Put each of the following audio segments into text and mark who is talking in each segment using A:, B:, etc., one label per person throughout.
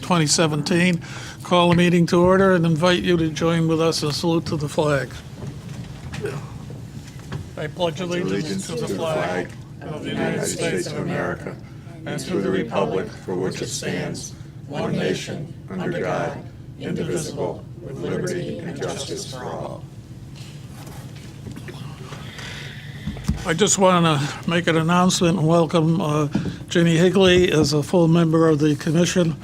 A: 2017. Call the meeting to order and invite you to join with us in salute to the flag. I pledge allegiance to the flag of the United States of America and to the republic for which it stands, one nation, under God, indivisible, with liberty and justice for all. I just want to make an announcement and welcome Ginny Higley as a full member of the commission.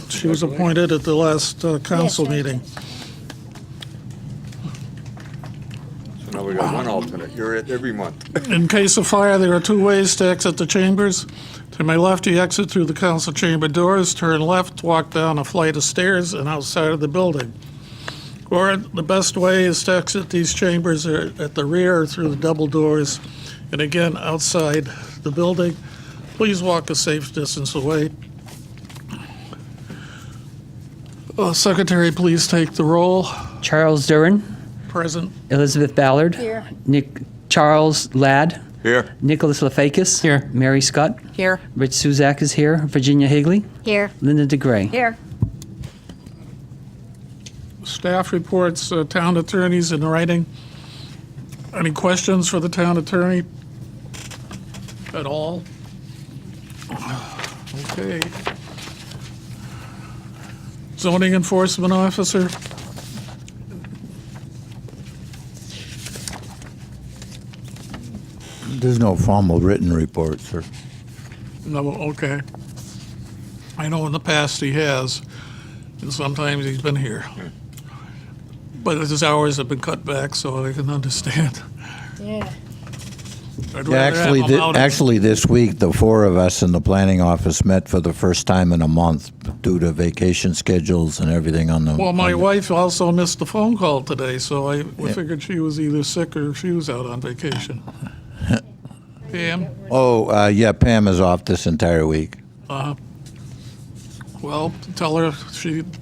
A: She was appointed at the last council meeting.
B: So now we got one alternate. You're at every month.
A: In case of fire, there are two ways to exit the chambers. To my left, you exit through the council chamber doors, turn left, walk down a flight of stairs, and outside of the building. Or the best way is to exit these chambers at the rear through the double doors, and again, outside the building. Please walk a safe distance away. Secretary, please take the roll.
C: Charles Duran,
A: Present.
C: Elizabeth Ballard,
D: Here.
C: Charles Ladd,
B: Here.
C: Nicholas Lefakis, here. Mary Scott,
D: Here.
C: Rich Suzak is here, Virginia Higley,
D: Here.
C: Linda DeGray.
D: Here.
A: Staff reports, town attorneys in writing. Any questions for the town attorney at all? Okay. Zoning enforcement officer,
E: There's no formal written report, sir.
A: no, okay. I know in the past he has, and sometimes he's been here. But his hours have been cut back, so I can understand.
D: Yeah.
A: I'd
E: Yeah,
A: rather have him out.
E: actually, this week, the four of us in the planning office met for the first time in a month due to vacation schedules and everything on the.
A: Well, my
E: on the-
A: wife also missed the phone call today, so we
E: Yeah.
A: figured she was either sick or she was out on vacation. Pam?
E: Oh, yeah, Pam is off this entire week.
A: Well, tell her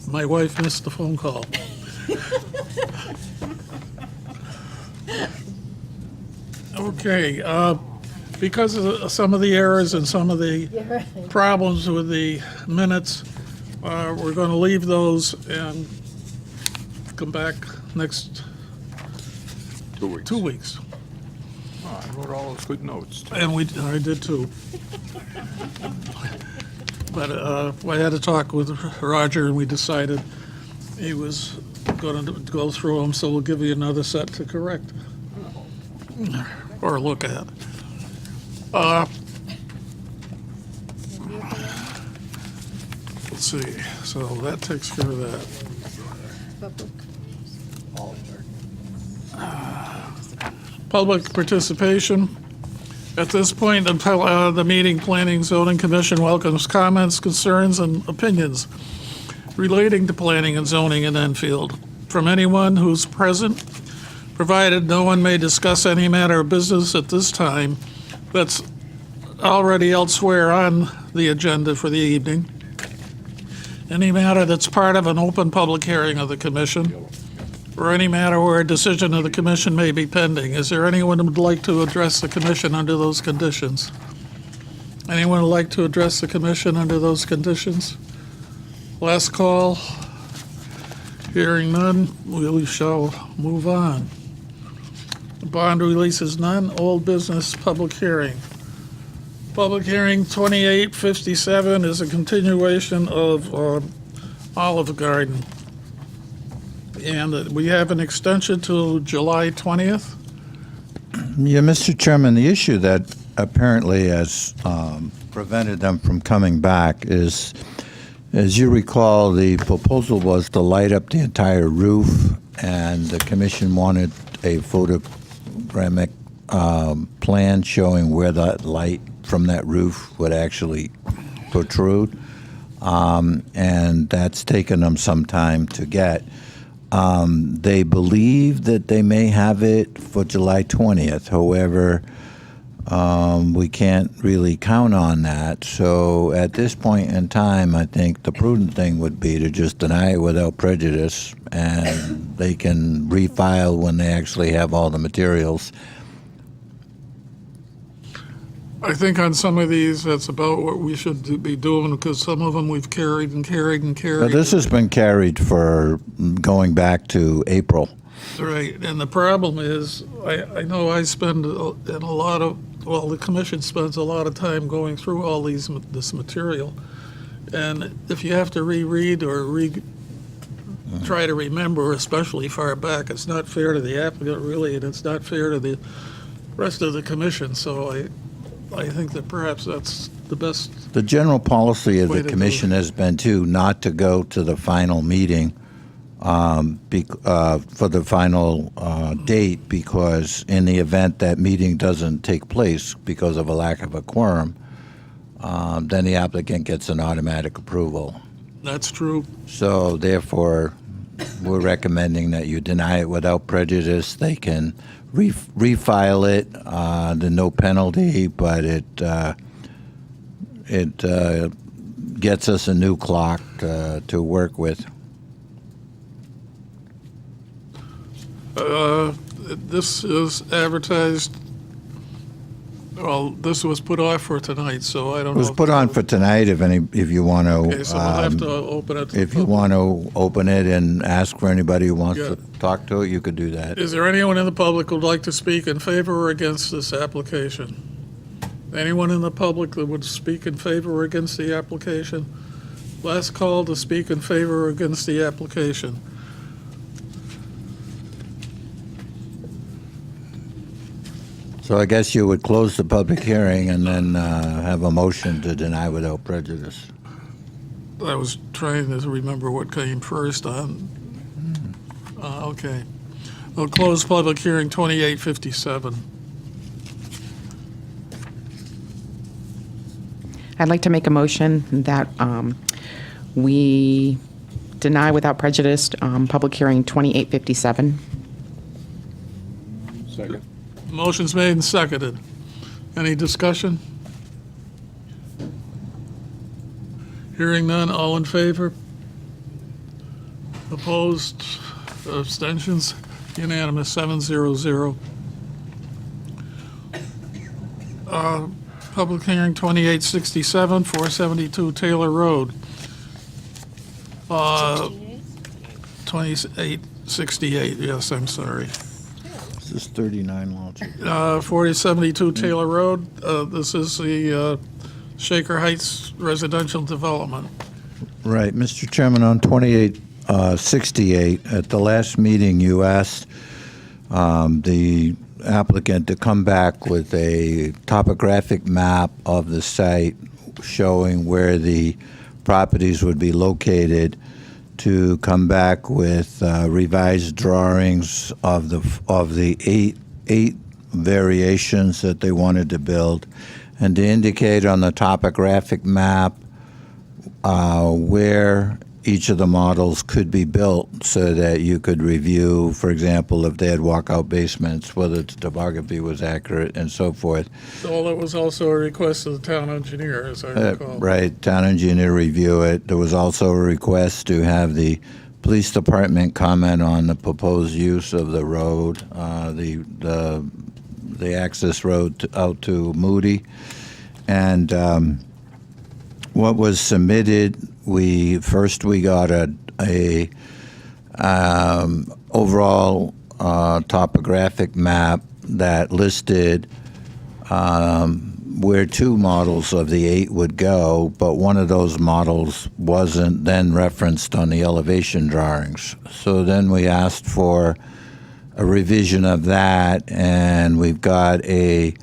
A: my wife missed the phone call. Okay, because of some of the errors and some of the problems with the minutes, we're going to leave those and come back next
B: 2 weeks.
A: 2 weeks.
B: Oh, I wrote all those good notes.
A: And I did too. But I had a talk with Roger, and we decided he was going to go through them, so we'll give you another set to correct or look at. Let's see, so that takes care of that. Public participation. At this point, the meeting, Planning Zoning Commission welcomes comments, concerns, and opinions relating to planning and zoning in Enfield from anyone who's present, provided no one may discuss any matter of business at this time that's already elsewhere on the agenda for the evening. Any matter that's part of an open public hearing of the commission, or any matter where a decision of the commission may be pending. Is there anyone who would like to address the commission under those conditions? Anyone would like to address the commission under those conditions? Last call. Hearing none, we shall move on. Bond release is none. Old business public hearing. Public hearing 2857 is a continuation of Olive Garden. And we have an extension to July 20th.
E: Yeah, Mr. Chairman, the issue that apparently has prevented them from coming back is, as you recall, the proposal was to light up the entire roof, and the commission wanted a photogrammic plan showing where that light from that roof would actually protrude, and that's taken them some time to get. They believe that they may have it for July 20th. However, we can't really count on that. So at this point in time, I think the prudent thing would be to just deny it without prejudice, and they can refile when they actually have all the materials.
A: I think on some of these, that's about what we should be doing, because some of them we've carried and carried and
E: But
A: carried.
E: this has been carried for going back to April.
A: Right, and the problem is, I know I spend in a lot of, well, the commission spends a lot of time going through all this material. And if you have to reread or try to remember, especially far back, it's not fair to the applicant, really, and it's not fair to the rest of the commission. So I think that perhaps that's the best.
E: The general policy of
A: Way
E: the
A: to do
E: commission
A: it.
E: has been to not to go to the final meeting for the final date, because in the event that meeting doesn't take place because of a lack of a quorum, then the applicant gets an automatic approval.
A: That's true.
E: So therefore, we're recommending that you deny it without prejudice. They can refile it, the no penalty, but it gets us a new clock to work with.
A: This is advertised, well, this was put off for tonight, so I don't know.
E: It was put on for tonight. If you want to,
A: Okay, so we'll have to open it. to the
E: if you
A: public.
E: want to open it and ask for anybody who wants
A: Yeah.
E: to talk to it, you could do that.
A: Is there anyone in the public who'd like to speak in favor or against this application? Anyone in the public that would speak in favor or against the application? Last call to speak in favor or against the application.
E: So I guess you would close the public hearing and then have a motion to deny without prejudice.
A: I was trying to remember what came first on. Okay. I'll close public hearing 2857.
D: I'd like to make a motion that we deny without prejudice public hearing 2857.
B: Second.
A: Motion's made and seconded. Any discussion? Hearing none, all in favor? Opposed? Abstentions? Unanimous, 700. Public hearing 2867, 472 Taylor Road. 2868, yes, I'm sorry.
E: This is 39 Walter.
A: 4072 Taylor Road. This is the Shaker Heights residential development.
E: Right, Mr. Chairman, on 2868, at the last meeting, you asked the applicant to come back with a topographic map of the site showing where the properties would be located, to come back with revised drawings of the eight variations that they wanted to build, and to indicate on the topographic map where each of the models could be built, so that you could review, for example, if they had walkout basements, whether the topography was accurate and so forth.
A: So that was also a request of the town engineer, as I recall.
E: Right, town engineer review it. There was also a request to have the police department comment on the proposed use of the road, the access road out to Moody. And what was submitted, we got a overall topographic map that listed where two models of the eight would go, but one of those models wasn't then referenced on the elevation drawings. So then we asked for a revision of that, and we've got an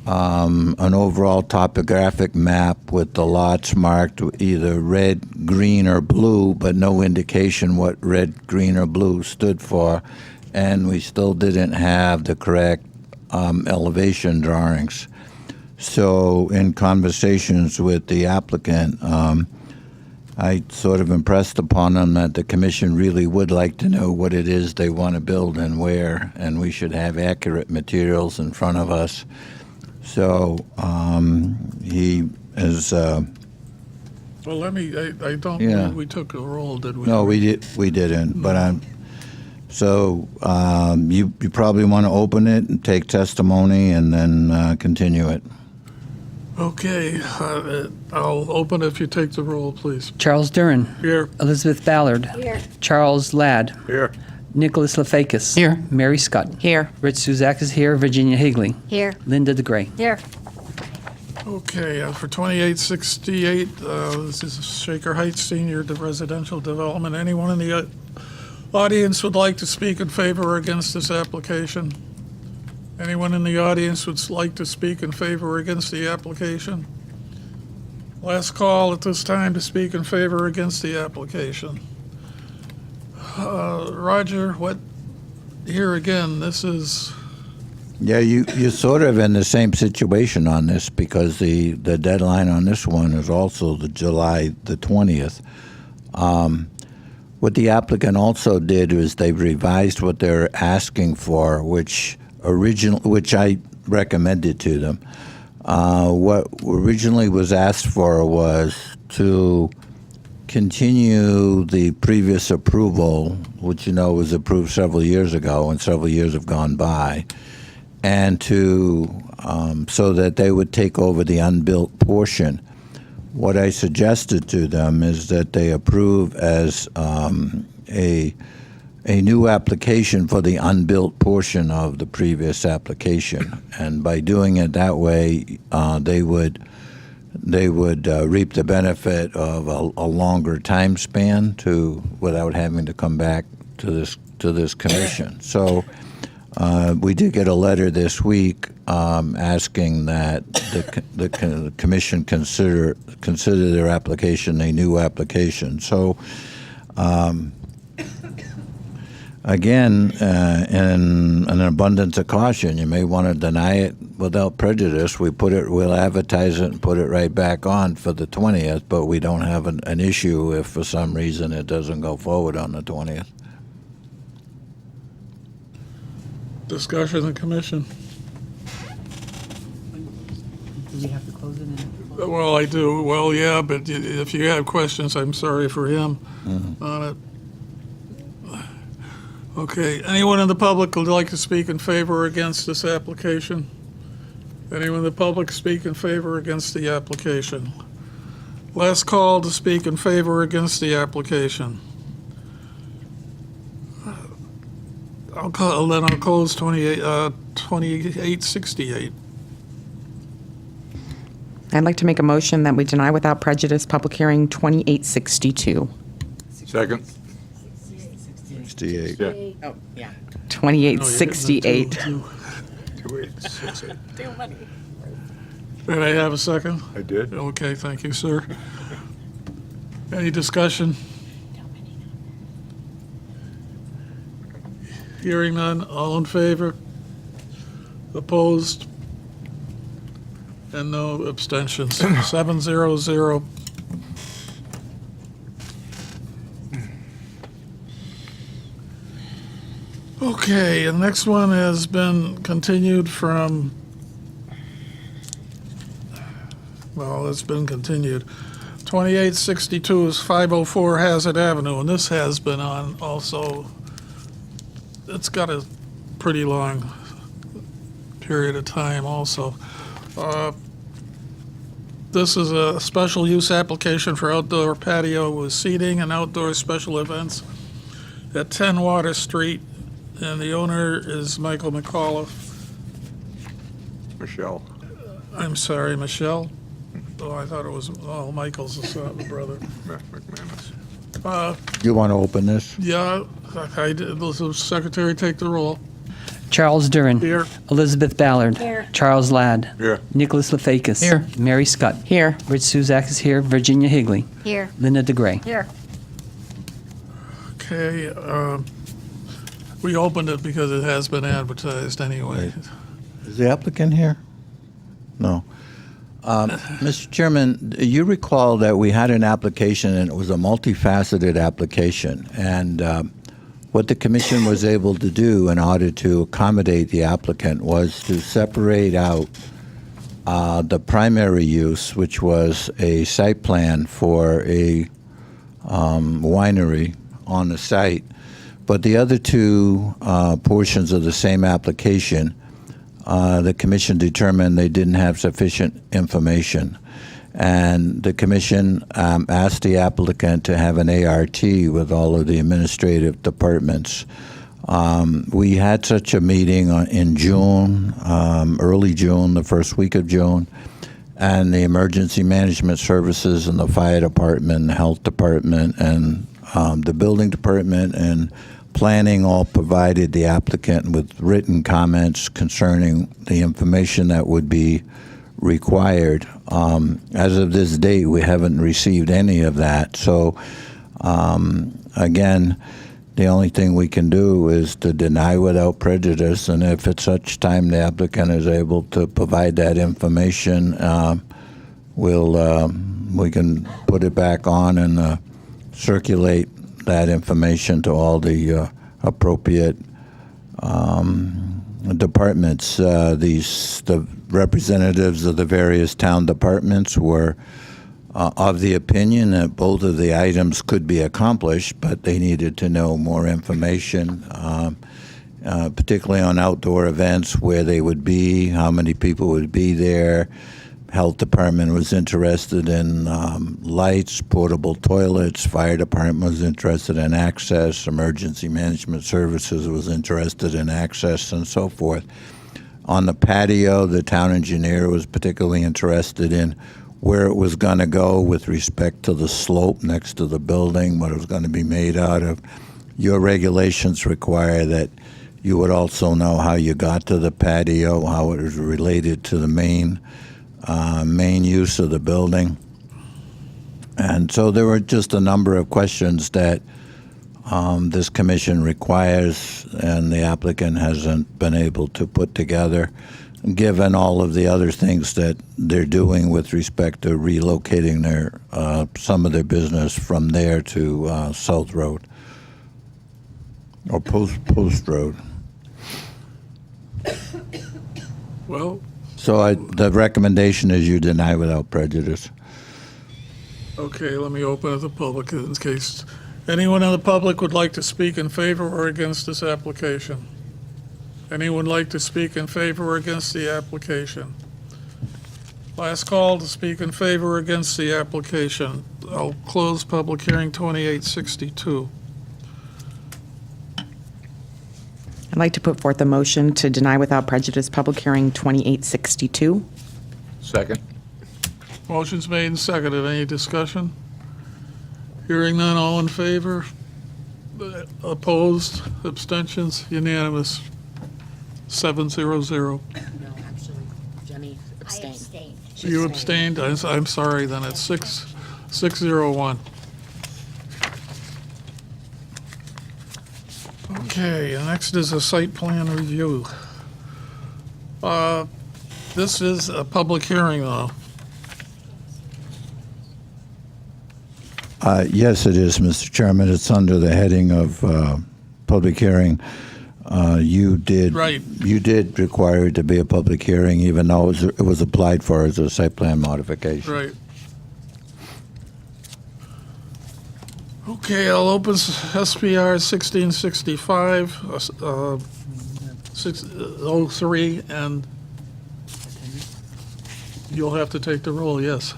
E: overall topographic map with the lots marked either red, green, or blue, but no indication what red, green, or blue stood for. And we still didn't have the correct elevation drawings. So in conversations with the applicant, I sort of impressed upon them that the commission really would like to know what it is they want to build and where, and we should have accurate materials in front of us. So he is.
A: Well, I don't
E: Yeah.
A: believe we took a roll, did we?
E: No, we didn't. But so you probably want to open it and take testimony and then continue it.
A: Okay, I'll open if you take the roll, please.
C: Charles Durin.
A: Here.
C: Elizabeth Ballard.
F: Here.
C: Charles Ladd.
B: Here.
C: Nicholas Lefakis.
D: Here.
C: Mary Scott.
D: Here.
C: Rich Suzak is here. Virginia Higley.
F: Here.
C: Linda DeGray.
F: Here.
A: Okay, for 2868, this is Shaker Heights Senior Residential Development. Anyone in the audience would like to speak in favor or against this application? Anyone in the audience would like to speak in favor or against the application? Last call at this time to speak in favor or against the application. Roger, here again, this is,
E: Yeah, you're sort of in the same situation on this because the deadline on this one is also the July the 20th. What the applicant also did was they revised what they're asking for, which I recommended to them. What originally was asked for was to continue the previous approval, which was approved several years ago, and several years have gone by, and to so that they would take over the unbuilt portion. What I suggested to them is that they approve as a new application for the unbuilt portion of the previous application, and by doing it that way, they would reap the benefit of a longer time span without having to come back to this commission. So. We did get a letter this week asking that the commission consider their application a new application. So, again, in an abundance of caution, you may want to deny it without prejudice. We'll advertise it and put it right back on for the 20th, but we don't have an issue if for some reason it doesn't go forward on the 20th.
A: discussion in commission.
C: Do we have to close it?
A: Well, I do. Well, yeah, but if you have questions, I'm sorry for him on it. Okay, anyone in the public would like to speak in favor or against this application? Anyone in the public speak in favor or against the application? Last call to speak in favor or against the application. I'll close 2868.
D: I'd like to make a motion that we deny without prejudice public hearing 2862.
B: Second.
E: 68.
B: Yeah.
D: Oh, yeah. 2868.
B: 2868.
A: Did I have a second?
B: I did.
A: Okay, thank you, sir. Any discussion? Hearing none, all in favor? Opposed? And no abstentions. 700. Okay, the next one has been continued from, well, it's been continued. 2862 is 504 Hazard Avenue, and this has been on also. It's got a pretty long period of time also. This is a special use application for outdoor patio with seating and outdoor special events at 10 Water Street, and the owner is Michael McAuliffe.
B: Michelle.
A: I'm sorry, Michelle? Oh, I thought it was, Michael's the brother.
B: McManus.
E: You want to open this?
A: Yeah, I did. The secretary take the roll.
C: Charles Durin.
A: Here.
C: Elizabeth Ballard.
F: Here.
C: Charles Ladd.
B: Here.
C: Nicholas Lefakis.
D: Here.
C: Mary Scott.
D: Here.
C: Rich Suzak is here. Virginia Higley.
F: Here.
C: Linda DeGray.
F: Here.
A: Okay, we opened it because it has been advertised anyway.
E: Is the applicant here? No. Mr. Chairman, you recall that we had an application, and it was a multifaceted application. And what the commission was able to do in order to accommodate the applicant was to separate out the primary use, which was a site plan for a winery on the site. But the other two portions of the same application the commission determined they didn't have sufficient information. And the commission asked the applicant to have an ART with all of the administrative departments. We had such a meeting in June, early June, the first week of June, and the emergency management services and the fire department, the health department, and the building department and planning all provided the applicant with written comments concerning the information that would be required. As of this date, we haven't received any of that. So, again, the only thing we can do is to deny without prejudice, and if at such time the applicant is able to provide that information, we can put it back on and circulate that information to all the appropriate departments. The representatives of the various town departments were of the opinion that both of the items could be accomplished, but they needed to know more information, particularly on outdoor events, where they would be, how many people would be there. Health department was interested in lights, portable toilets. Fire department was interested in access. Emergency management services was interested in access, and so forth. On the patio, the town engineer was particularly interested in where it was going to go with respect to the slope next to the building, what it was going to be made out of. Your regulations require that you would also know how you got to the patio, how it was related to the main use of the building. And so there were just a number of questions that this commission requires and the applicant hasn't been able to put together, given all of the other things that they're doing with respect to relocating their some of their business from there to South Road or Post Road.
A: Well,
E: So the recommendation is you deny without prejudice.
A: okay, let me open it to the public in case anyone in the public would like to speak in favor or against this application. Anyone like to speak in favor or against the application? Last call to speak in favor or against the application. I'll close public hearing 2862.
D: I'd like to put forth a motion to deny without prejudice public hearing 2862.
B: Second.
A: Motion's made and seconded. Any discussion? Hearing none, all in favor? Opposed? Abstentions? Unanimous. 700.
F: No, actually, Jenny
G: I
F: abstained.
G: abstained.
A: You abstained? I'm sorry, then it's 601. Okay, and next is a site plan review. This is a public hearing, though.
E: Yes, it is, Mr. Chairman. It's under the heading of public hearing. You did
A: Right.
E: You did require it to be a public hearing, even though it was applied for as a site plan modification.
A: Right. Okay, I'll open SPR 1665, 603, and you'll have to take the roll, yes.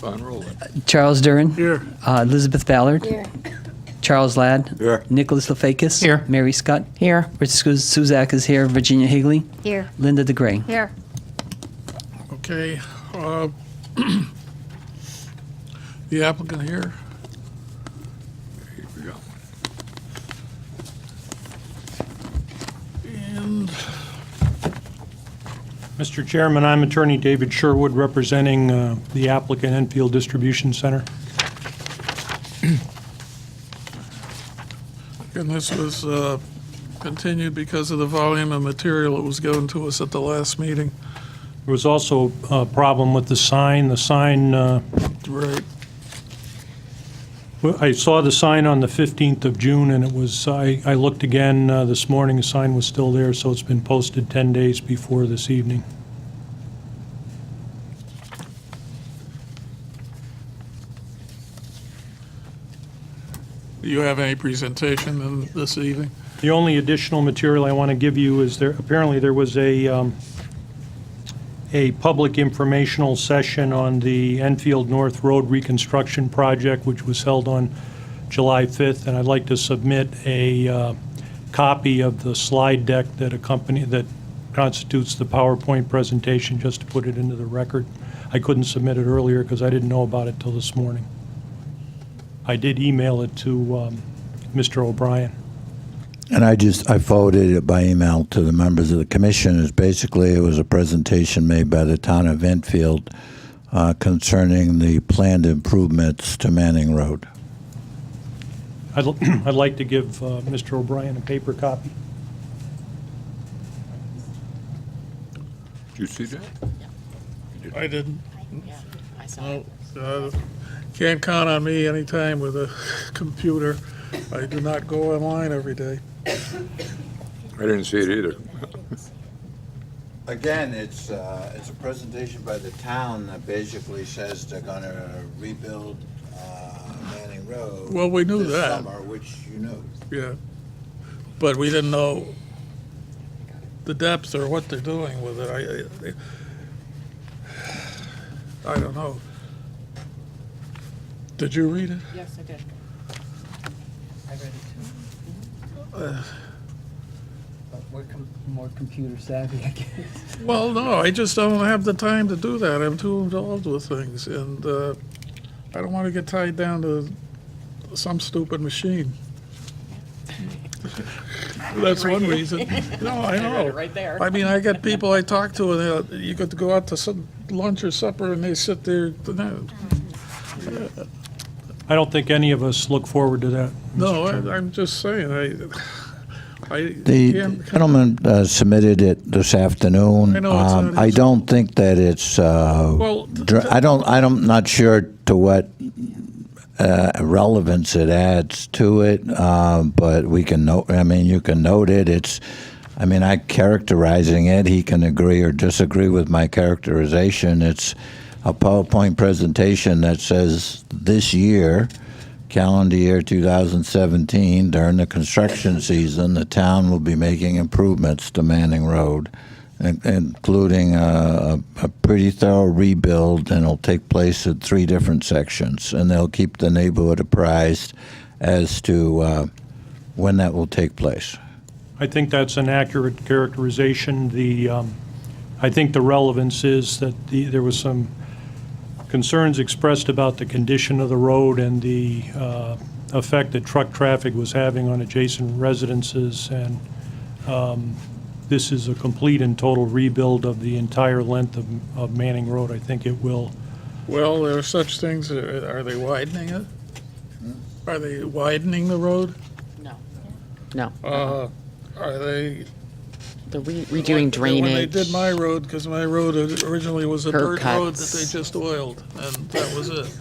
B: Fun rolling.
C: Charles Duran.
A: Here.
C: Elizabeth Ballard.
G: Here.
C: Charles Ladd.
B: Here.
C: Nicholas Lefakis.
D: Here.
C: Mary Scott.
D: Here.
C: Richard Suzak is here. Virginia Higley.
G: Here.
C: Linda DeGray.
G: Here.
A: Okay. The applicant here.
B: Here we go.
A: And
H: Mr. Chairman, I'm Attorney David Sherwood, representing the applicant Enfield Distribution Center.
A: And this was continued because of the volume of material that was given to us at the last meeting.
H: There was also a problem with the sign. The sign,
A: Right.
H: I saw the sign on the 15th of June, and it was, I looked again this morning, the sign was still there, so it's been posted 10 days before this evening.
A: Do you have any presentation this evening?
H: The only additional material I want to give you is apparently there was a public informational session on the Enfield North Road reconstruction project, which was held on July 5th, and I'd like to submit a copy of the slide deck that constitutes the PowerPoint presentation, just to put it into the record. I couldn't submit it earlier because I didn't know about it till this morning. I did email it to Mr. O'Brien.
E: And I forwarded it by email to the members of the commission. It was a presentation made by the town of Enfield concerning the planned improvements to Manning Road.
H: I'd like to give Mr. O'Brien a paper copy.
B: Did you see that?
A: I didn't.
F: Yeah, I saw
A: No,
F: it.
A: can't count on me anytime with a computer. I do not go online every day.
B: I didn't see it either.
E: Again, it's a presentation by the town that basically says they're going to rebuild Manning Road.
A: Well, we knew
E: this
A: that.
E: summer, which you knew.
A: Yeah. But we didn't know the depth or what they're doing with it. I don't know. Did you read it?
F: Yes, I did. I read it
A: Uh,
C: But we're more computer savvy, I guess.
A: Well, no, I just don't have the time to do that. I'm too involved with things, and I don't want to get tied down to some stupid machine. That's one reason. No, I know.
F: right there.
A: I mean, I get people I talk to, and you get to go out to some lunch or supper, and they sit there.
H: I don't think any of us look forward to that.
A: No, I'm just saying, I
E: The
A: can't.
E: gentleman submitted it this afternoon.
A: I know, it's not
E: I
A: his-
E: don't think that it's.
A: Well,
E: I'm not sure to what relevance it adds to it, but we can note. I mean, you can note it. I characterizing it. He can agree or disagree with my characterization. It's a PowerPoint presentation that says this year, calendar year 2017, during the construction season, the town will be making improvements to Manning Road, including a pretty thorough rebuild, and it'll take place at 3 different sections, and they'll keep the neighborhood apprised as to when that will take place.
H: I think that's an accurate characterization. I think the relevance is that there was some concerns expressed about the condition of the road and the effect that truck traffic was having on adjacent residences, and this is a complete and total rebuild of the entire length of Manning Road. I think it will.
A: Well, there are such things. Are they widening it? Are they widening the road?
F: No.
D: No,
A: Are they
D: they're redoing
A: When they
D: drainage.
A: did my road, because my road originally was a
D: Curb
A: dirt road that
D: cuts.
A: they just oiled, and that was it.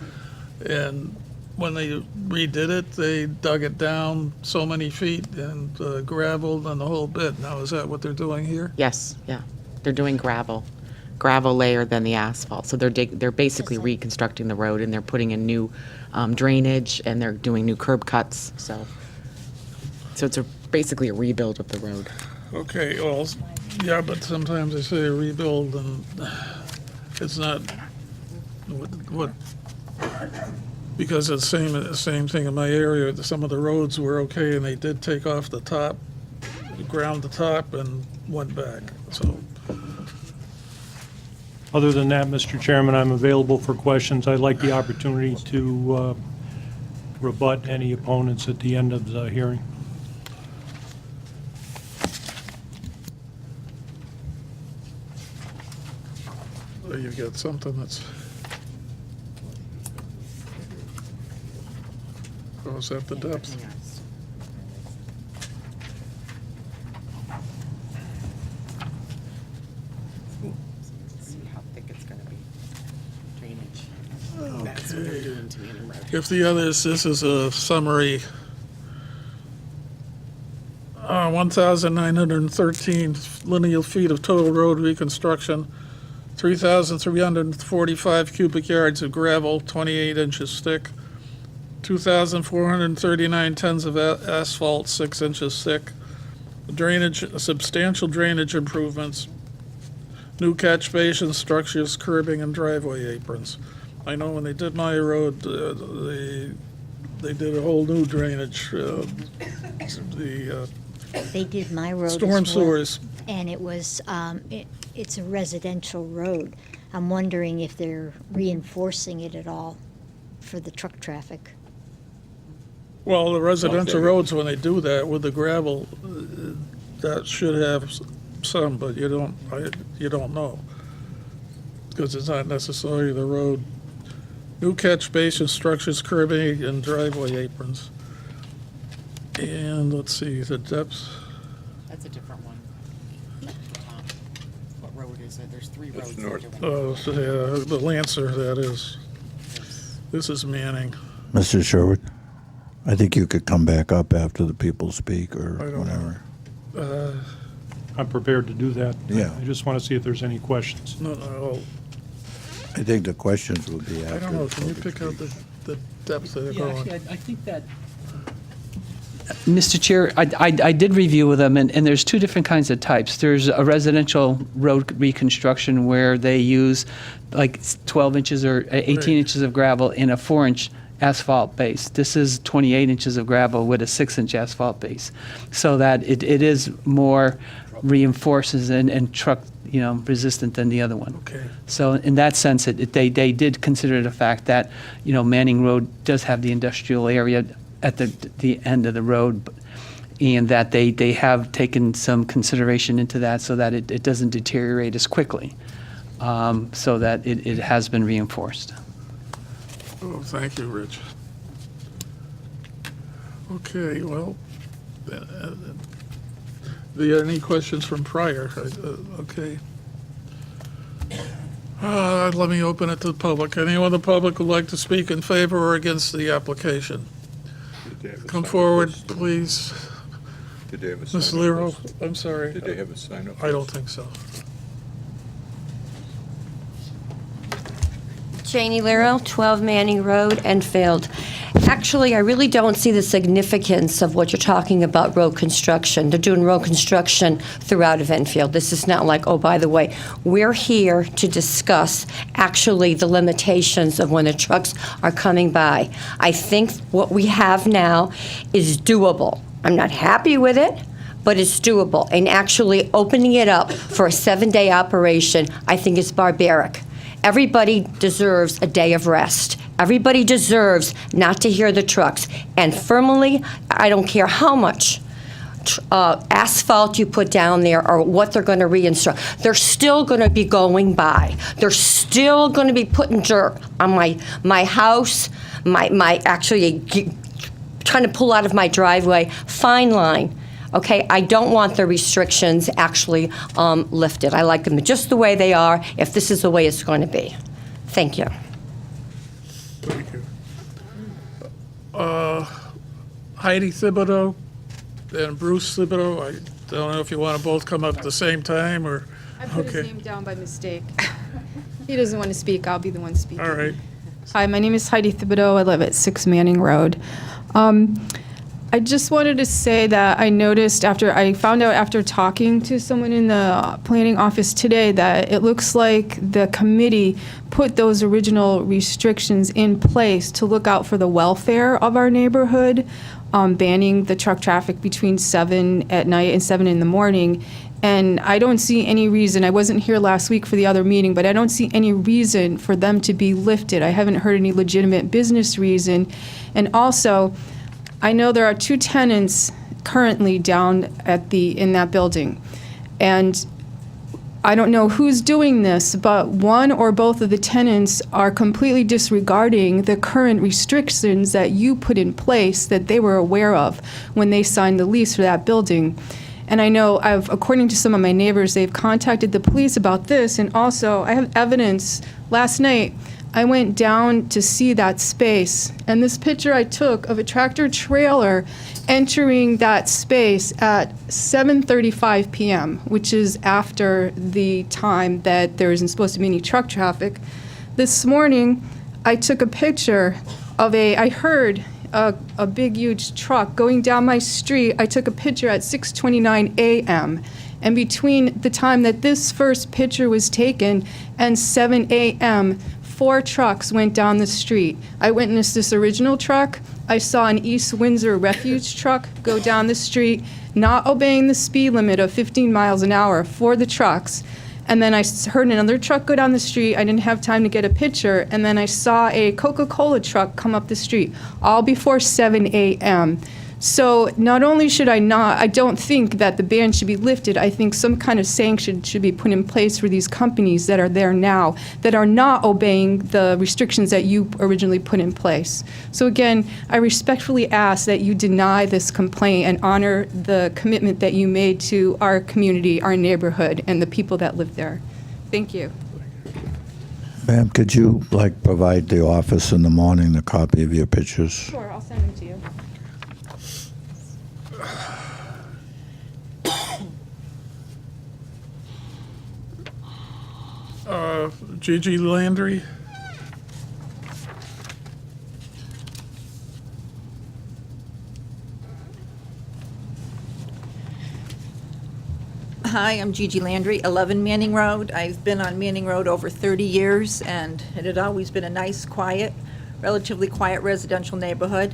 A: And when they redid it, they dug it down so many feet and gravelled and the whole bit. Now, is that what they're doing here?
D: Yes, yeah. They're doing gravel layer than the asphalt. So they're basically reconstructing the road, and they're putting in new drainage, and they're doing new curb cuts. So it's basically a rebuild of the road.
A: Okay, well, yeah, but sometimes they say rebuild, and it's not what because it's same thing in my area. Some of the roads were okay, and they did take off the top, ground the top, and went back. So
H: Other than that, Mr. Chairman, I'm available for questions. I'd like the opportunity to rebut any opponents at the end of the hearing.
A: you've got something that's. Oh, is that the depth?
D: See how thick it's going to be. Drainage. That's what they're doing to Manning Road.
A: If the others, this is a summary. 1,913 lineal feet of total road reconstruction, 3,345 cubic yards of gravel, 28 inches thick, 2,439 tons of asphalt, 6 inches thick, drainage, substantial drainage improvements, new catch basins, structures, curbing, and driveway aprons. I know when they did my road, they did a whole new drainage, the
G: They did my road as
A: storm
G: well,
A: sewers.
G: and it was, it's a residential road. I'm wondering if they're reinforcing it at all for the truck traffic.
A: Well, the residential
B: Okay.
A: roads, when they do that with the gravel, that should have some, but you don't know. Because it's not necessarily the road. New catch basin, structures, curbing, and driveway aprons. And let's see, the depths,
F: That's a different one. What road is it? There's 3
B: That's
F: roads they're
B: north.
F: doing.
A: so, yeah, the Lancer, that is. This is Manning.
E: Mr. Sherwood, I think you could come back up after the people speak or
A: I don't know.
E: whatever.
H: I'm prepared to do that.
E: Yeah.
H: I just want to see if there's any questions.
A: No,
E: I think the questions will be after.
A: I don't know,
E: the
A: can you
E: public
A: pick out
E: speaks.
A: the depth that they're
C: Yeah,
A: going?
C: actually, I think that, Mr. Chair, I did review with them, and there's 2 different kinds of types. There's a residential road reconstruction where they use like 12 inches or 18
A: Right.
C: inches of gravel in a 4-inch asphalt base. This is 28 inches of gravel with a 6-inch asphalt base, so that it is more reinforces and truck, resistant than the other one.
A: Okay.
C: So in that sense, they did consider the fact that, Manning Road does have the industrial area at the end of the road, and that they have taken some consideration into that so that it doesn't deteriorate as quickly, so that it has been reinforced.
A: Oh, thank you, Rich. Okay, well, any questions from prior? Okay. Let me open it to the public. Anyone in the public would like to speak in favor or against the application?
B: Did they have a
A: Come
B: sign-up
A: forward,
B: list?
A: please.
B: Did they have a
A: Ms.
B: sign-up
A: Lero,
B: list?
A: I'm sorry.
B: Did they have a sign-up?
A: I don't
B: list?
A: think so.
I: Janie Lero, 12 Manning Road, Enfield. Actually, I really don't see the significance of what you're talking about road construction. They're doing road construction throughout of Enfield. This is not like, oh, by the way, we're here to discuss actually the limitations of when the trucks are coming by. I think what we have now is doable. I'm not happy with it, but it's doable. And actually opening it up for a 7-day operation, I think is barbaric. Everybody deserves a day of rest. Everybody deserves not to hear the trucks. And firmly, I don't care how much asphalt you put down there or what they're going to reinstruct. They're still going to be going by. They're still going to be putting dirt on my house, my actually trying to pull out of my driveway. Fine line. Okay, I don't want the restrictions actually lifted. I like them just the way they are, if this is the way it's going to be. Thank you.
A: Thank you. Heidi Thibodeau and Bruce Thibodeau, I don't know if you want to both come up at the same time, or,
J: I put his
A: okay,
J: name down by mistake. He doesn't want to speak, I'll be the one speaking.
A: all right.
J: Hi, my name is Heidi Thibodeau, I live at 6 Manning Road. I just wanted to say that I found out after talking to someone in the planning office today that it looks like the committee put those original restrictions in place to look out for the welfare of our neighborhood, banning the truck traffic between 7 at night and 7 in the morning. And I don't see any reason, I wasn't here last week for the other meeting, but I don't see any reason for them to be lifted. I haven't heard any legitimate business reason. And also, I know there are 2 tenants currently down in that building. And I don't know who's doing this, but one or both of the tenants are completely disregarding the current restrictions that you put in place that they were aware of when they signed the lease for that building. And I know according to some of my neighbors, they've contacted the police about this. And also, I have evidence. Last night, I went down to see that space, and this picture I took of a tractor trailer entering that space at 7:35 p.m., which is after the time that there isn't supposed to be any truck traffic. This morning, I took a picture of I heard a big, huge truck going down my street. I took a picture at 6:29 a.m. And between the time that this first picture was taken and 7 a.m., 4 trucks went down the street. I witnessed this original truck. I saw an East Windsor refuse truck go down the street, not obeying the speed limit of 15 miles an hour for the trucks. And then I heard another truck go down the street. I didn't have time to get a picture. And then I saw a Coca-Cola truck come up the street, all before 7 a.m. So not only I don't think that the ban should be lifted, I think some kind of sanction should be put in place for these companies that are there now that are not obeying the restrictions that you originally put in place. So again, I respectfully ask that you deny this complaint and honor the commitment that you made to our community, our neighborhood, and the people that live there. Thank you.
E: Ma'am, could you, provide the office in the morning a copy of your pictures?
J: Sure, I'll send them to you.
A: Gigi Landry.
K: Hi, I'm Gigi Landry, 11 Manning Road. I've been on Manning Road over 30 years, and it had always been a nice, quiet, relatively quiet residential neighborhood.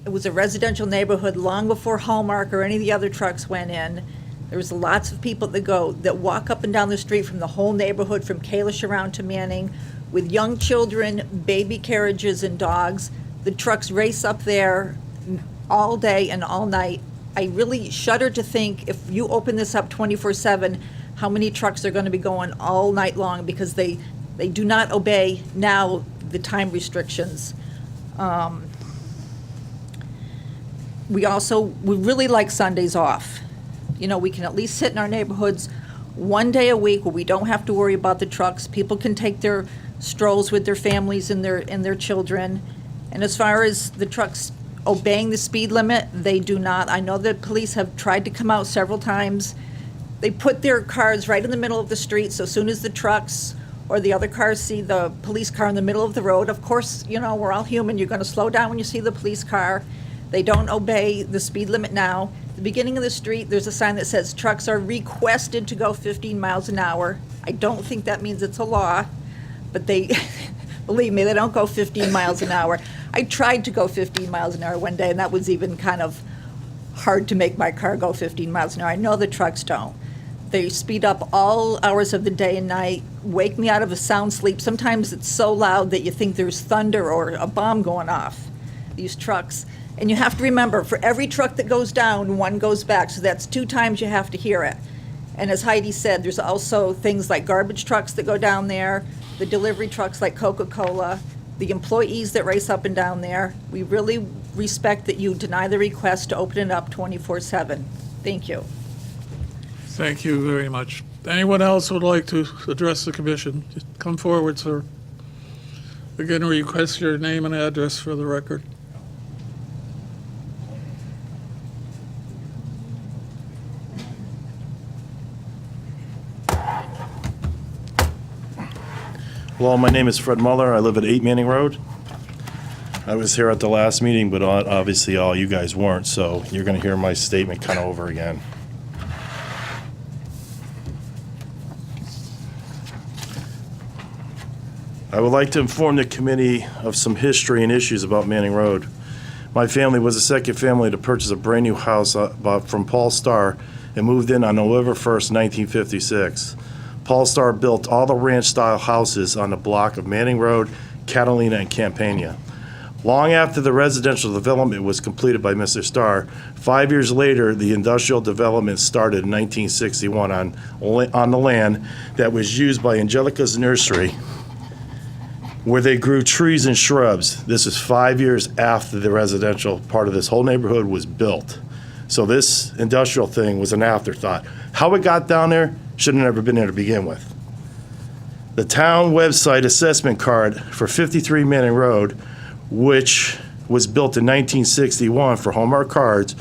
K: It was a residential neighborhood long before Hallmark or any of the other trucks went in. There was lots of people that walk up and down the street from the whole neighborhood, from Kalish around to Manning, with young children, baby carriages, and dogs. The trucks race up there all day and all night. I really shudder to think, if you open this up 24/7, how many trucks are going to be going all night long, because they do not obey now the time restrictions. We really like Sundays off. You know, we can at least sit in our neighborhoods one day a week where we don't have to worry about the trucks. People can take their strolls with their families and their children. And as far as the trucks obeying the speed limit, they do not. I know that police have tried to come out several times. They put their cars right in the middle of the street, so as soon as the trucks or the other cars see the police car in the middle of the road, of course, you know, we're all human. You're going to slow down when you see the police car. They don't obey the speed limit now. The beginning of the street, there's a sign that says trucks are requested to go 15 miles an hour. I don't think that means it's a law, but they, believe me, they don't go 15 miles an hour. I tried to go 15 miles an hour one day, and that was even kind of hard to make my car go 15 miles an hour. I know the trucks don't. They speed up all hours of the day and night, wake me out of a sound sleep. Sometimes it's so loud that you think there's thunder or a bomb going off, these trucks. And you have to remember, for every truck that goes down, one goes back. So that's 2 times you have to hear it. And as Heidi said, there's also things like garbage trucks that go down there, the delivery trucks like Coca-Cola, the employees that race up and down there. We really respect that you deny the request to open it up 24/7. Thank you.
A: Thank you very much. Anyone else would like to address the commission? Just come forward, sir. Again, request your name and address for the record.
L: Hello, my name is Fred Muller. I live at 8 Manning Road. I was here at the last meeting, but obviously all you guys weren't, so you're going to hear my statement kind of over again. I would like to inform the committee of some history and issues about Manning Road. My family was the second family to purchase a brand-new house from Paul Starr and moved in on November 1st, 1956. Paul Starr built all the ranch-style houses on the block of Manning Road, Catalina, and Campania. Long after the residential development was completed by Mr. Starr, 5 years later, the industrial development started in 1961 on the land that was used by Angelica's Nursery, where they grew trees and shrubs. This was 5 years after the residential part of this whole neighborhood was built. So this industrial thing was an afterthought. How it got down there should have never been there to begin with. The town website assessment card for 53 Manning Road, which was built in 1961 for Hallmark cards,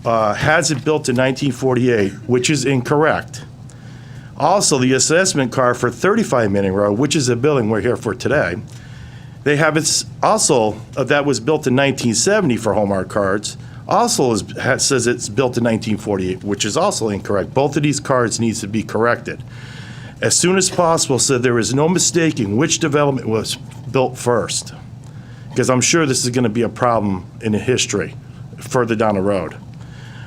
L: has it built in 1948, which is incorrect. Also, the assessment card for 35 Manning Road, which is the building we're here for today, They have also, that was built in 1970 for Hallmark cards, also says it's built in 1948, which is also incorrect. Both of these cards needs to be corrected. As soon as possible, so there is no mistaking which development was built first, because I'm sure this is going to be a problem in the history further down the road.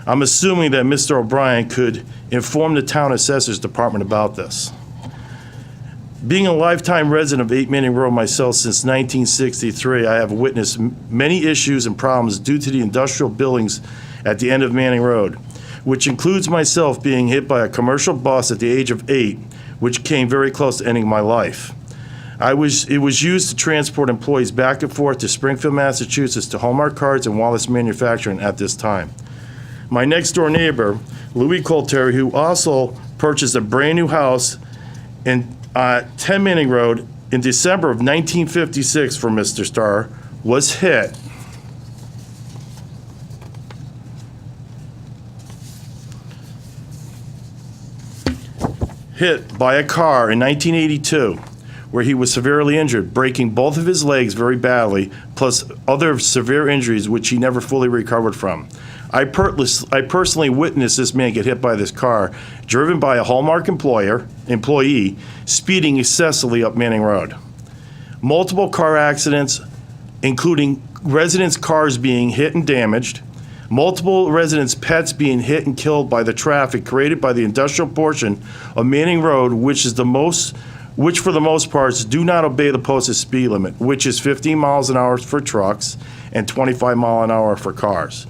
L: I'm assuming that Mr. O'Brien could inform the town assessor's department about this. Being a lifetime resident of 8 Manning Road myself since 1963, I have witnessed many issues and problems due to the industrial buildings at the end of Manning Road, which includes myself being hit by a commercial bus at the age of 8, which came very close to ending my life. It was used to transport employees back and forth to Springfield, Massachusetts, to Hallmark Cards and Wallace Manufacturing at this time. My next-door neighbor, Louis Colter, who also purchased a brand-new house in 10 Manning Road in December of 1956 for Mr. Starr, was hit by a car in 1982, where he was severely injured, breaking both of his legs very badly, plus other severe injuries which he never fully recovered from. I personally witnessed this man get hit by this car, driven by a Hallmark employee, speeding excessively up Manning Road. Multiple car accidents, including residents' cars being hit and damaged, multiple residents' pets being hit and killed by the traffic created by the industrial portion of Manning Road, which for the most part do not obey the posted speed limit, which is 15 miles an hour for trucks and 25 miles an hour for cars.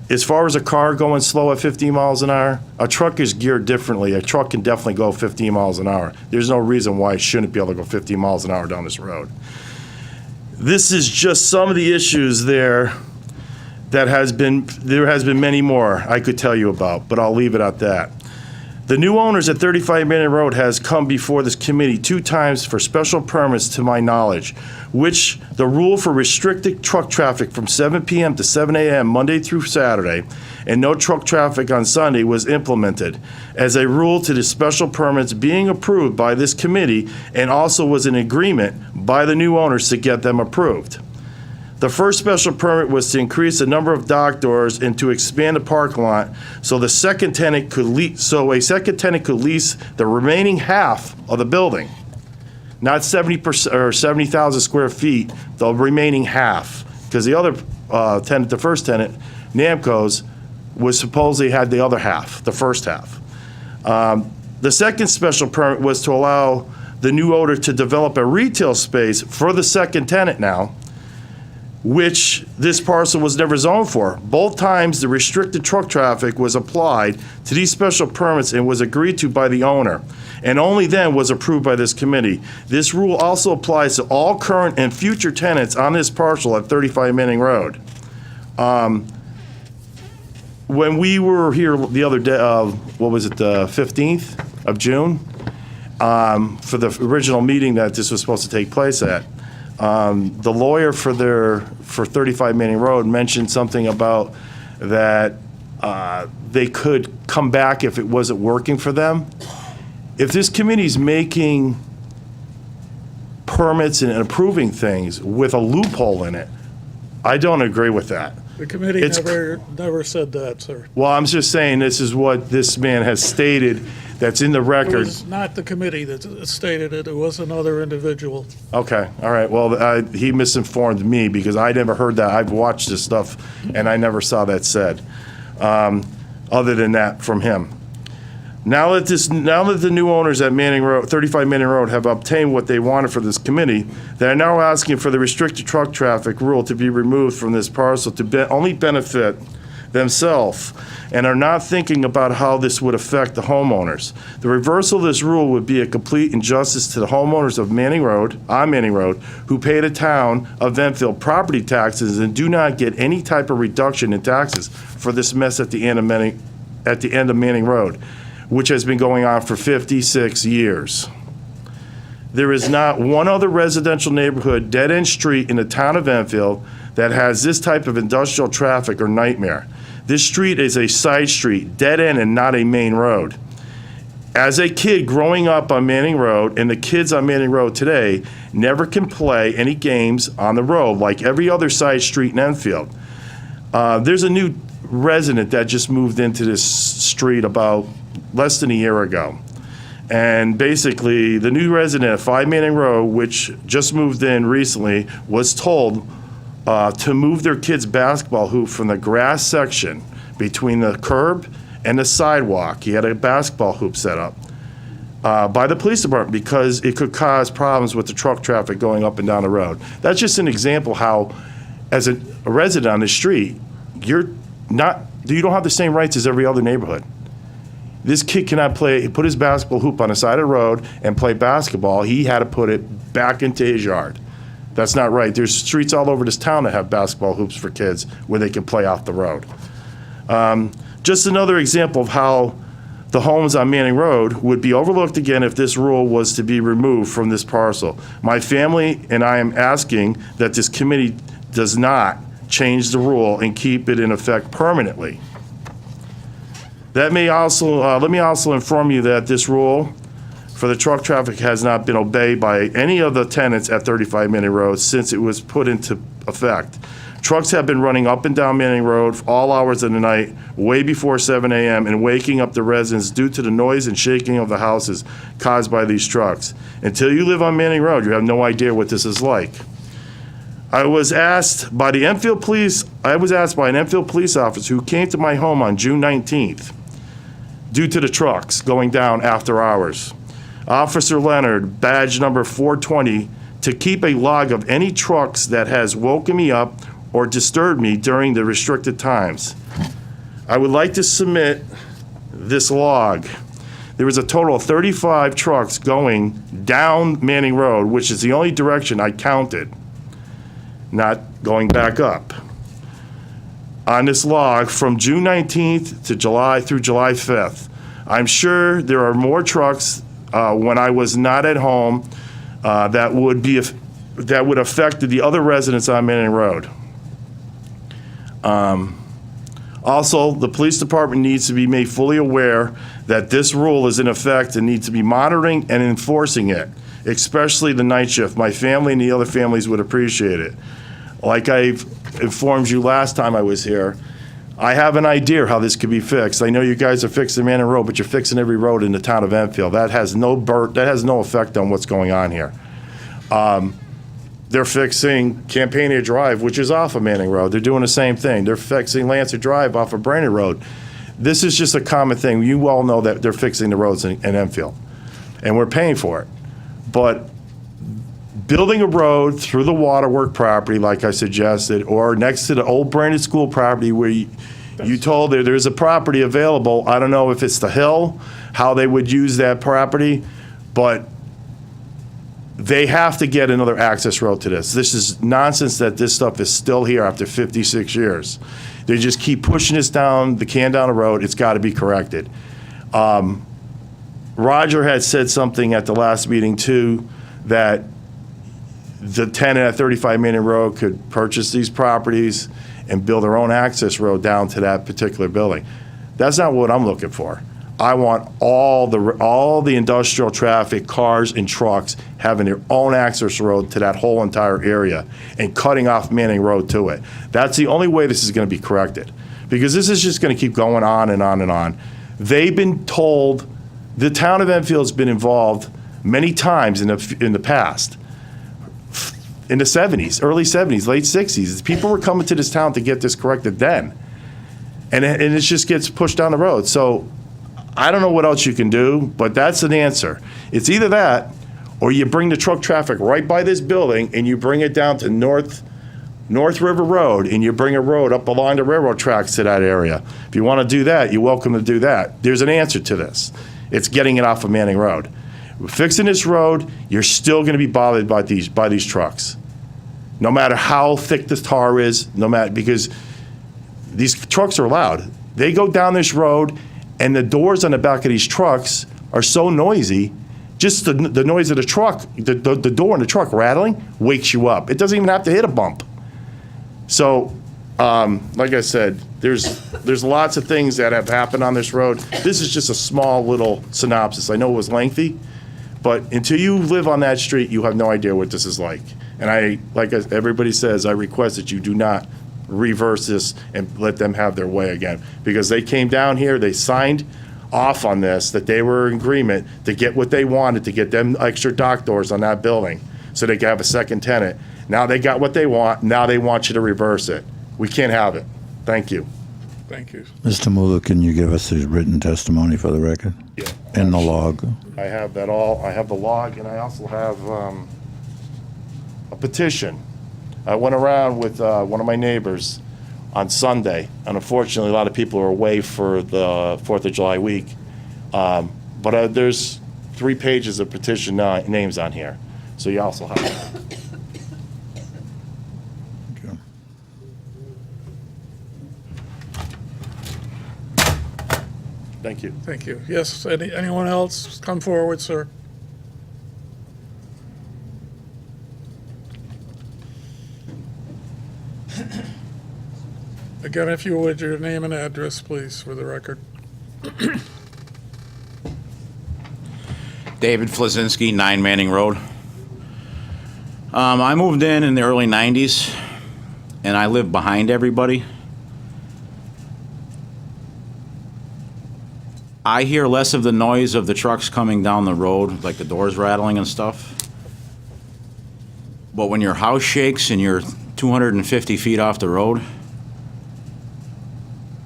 L: As far as a car going slow at 15 miles an hour, a truck is geared differently. A truck can definitely go 15 miles an hour. There's no reason why it shouldn't be able to go 15 miles an hour down this road. This is just some of the issues there has been many more I could tell you about, but I'll leave it at that. The new owners at 35 Manning Road has come before this committee 2 times for special permits to my knowledge, which the rule for restricted truck traffic from 7 p.m. to 7 a.m. Monday through Saturday and no truck traffic on Sunday was implemented as a rule to the special permits being approved by this committee, and also was an agreement by the new owners to get them approved. The first special permit was to increase the number of dock doors and to expand the parking lot so a second tenant could lease the remaining half of the building. Not 70% or 70,000 square feet, the remaining half. Because the other tenant, the first tenant, Namco's, was supposedly had the other half, the first half. The second special permit was to allow the new owner to develop a retail space for the second tenant now, which this parcel was never zoned for. Both times, the restricted truck traffic was applied to these special permits and was agreed to by the owner, and only then was approved by this committee. This rule also applies to all current and future tenants on this parcel at 35 Manning Road. When we were here the other day, the 15th of June, for the original meeting that this was supposed to take place at, the lawyer for 35 Manning Road mentioned something about that they could come back if it wasn't working for them. If this committee's making permits and approving things with a loophole in it, I don't agree with that.
A: The committee never said that, sir.
L: Well, I'm just saying this is what this man has stated that's in the
A: It
L: record.
A: was not the committee that stated it, it was another individual.
L: Okay, all right. Well, he misinformed me because I never heard that. I've watched this stuff, and I never saw that said, other than that from him. Now that the new owners at Manning Road, 35 Manning Road, have obtained what they wanted for this committee, they are now asking for the restricted truck traffic rule to be removed from this parcel to only benefit themselves, and are not thinking about how this would affect the homeowners. The reversal of this rule would be a complete injustice to the homeowners of Manning Road, who pay the town of Enfield property taxes and do not get any type of reduction in taxes for this mess at the end of Manning Road, which has been going on for 56 years. There is not one other residential neighborhood, dead-end street in the town of Enfield that has this type of industrial traffic or nightmare. This street is a side street, dead end and not a main road. as a kid growing up on Manning Road, and the kids on Manning Road today never can play any games on the road like every other side street in Enfield. There's a new resident that just moved into this street about less than a year ago. And basically, the new resident at 5 Manning Road, which just moved in recently, was told to move their kid's basketball hoop from the grass section between the curb and the sidewalk. He had a basketball hoop set up by the police department because it could cause problems with the truck traffic going up and down the road. That's just an example how, as a resident on the street, you don't have the same rights as every other neighborhood. This kid cannot put his basketball hoop on the side of the road and play basketball. He had to put it back into his yard. That's not right. There's streets all over this town that have basketball hoops for kids where they can play off the road. Just another example of how the homes on Manning Road would be overlooked again if this rule was to be removed from this parcel. My family and I am asking that this committee does not change the rule and keep it in effect permanently. Let me also inform you that this rule for the truck traffic has not been obeyed by any of the tenants at 35 Manning Road since it was put into effect. Trucks have been running up and down Manning Road all hours of the night, way before 7 a.m., and waking up the residents due to the noise and shaking of the houses caused by these trucks. Until you live on Manning Road, you have no idea what this is like. I was asked by an Enfield police officer who came to my home on June 19th due to the trucks going down after hours. Officer Leonard, badge number 420, to keep a log of any trucks that has woken me up or disturbed me during the restricted times. I would like to submit this log. There was a total of 35 trucks going down Manning Road, which is the only direction I counted, not going back up. On this log from June 19th to July 5th. I'm sure there are more trucks when I was not at home that would affect the other residents on Manning Road. Also, the police department needs to be made fully aware that this rule is in effect and needs to be monitoring and enforcing it, especially the night shift. My family and the other families would appreciate it. Like I've informed you last time I was here, I have an idea how this could be fixed. I know you guys are fixing Manning Road, but you're fixing every road in the town of Enfield. That has no effect on what's going on here. They're fixing Campania Drive, which is off of Manning Road. They're doing the same thing. They're fixing Lancer Drive off of Brainerd Road. This is just a common thing. You all know that they're fixing the roads in Enfield, and we're paying for it. But building a road through the Waterwork property, like I suggested, or next to the old Brainerd School property where you told there's a property available. I don't know if it's the Hill, how they would use that property, but they have to get another access road to this. This is nonsense that this stuff is still here after 56 years. They just keep pushing this down, the can down the road. It's got to be corrected. Roger had said something at the last meeting, too, that the tenant at 35 Manning Road could purchase these properties and build their own access road down to that particular building. That's not what I'm looking for. I want all the industrial traffic, cars and trucks having their own access road to that whole entire area and cutting off Manning Road to it. That's the only way this is going to be corrected, because this is just going to keep going on and on and on. They've been told, the town of Enfield's been involved many times in the past. In the 70s, early 70s, late 60s, people were coming to this town to get this corrected then. And it just gets pushed down the road. So I don't know what else you can do, but that's an answer. It's either that, or you bring the truck traffic right by this building and you bring it down to North River Road, and you bring a road up along the railroad tracks to that area. If you want to do that, you're welcome to do that. There's an answer to this. It's getting it off of Manning Road. Fixing this road, you're still going to be bothered by these trucks. No matter how thick the tar is, because these trucks are loud. They go down this road, and the doors on the back of these trucks are so noisy, just the noise of the truck, the door in the truck rattling wakes you up. It doesn't even have to hit a bump. So Like I said, there's lots of things that have happened on this road. This is just a small little synopsis. I know it was lengthy, but until you live on that street, you have no idea what this is like. And everybody says, I request that you do not reverse this and let them have their way again. Because they came down here, they signed off on this, that they were in agreement to get what they wanted, to get them extra dock doors on that building so they could have a second tenant. Now they got what they want, now they want you to reverse it. We can't have it. Thank you.
A: Thank you.
E: Mr. Mueller, can you give us his written testimony for the record?
L: Yeah.
E: And the log?
L: I have that all. I have the log, and I also have a petition. I went around with one of my neighbors on Sunday, and unfortunately, a lot of people are away for the 4th of July week. But there's 3 pages of petition names on here, so you also have that. Thank you.
A: Thank you. Yes, anyone else? Come forward, sir. Again, if you would, your name and address, please, for the record.
M: David Flazinski, 9 Manning Road. I moved in the early 90s, and I live behind everybody. I hear less of the noise of the trucks coming down the road, like the doors rattling and stuff. But when your house shakes and you're 250 feet off the road,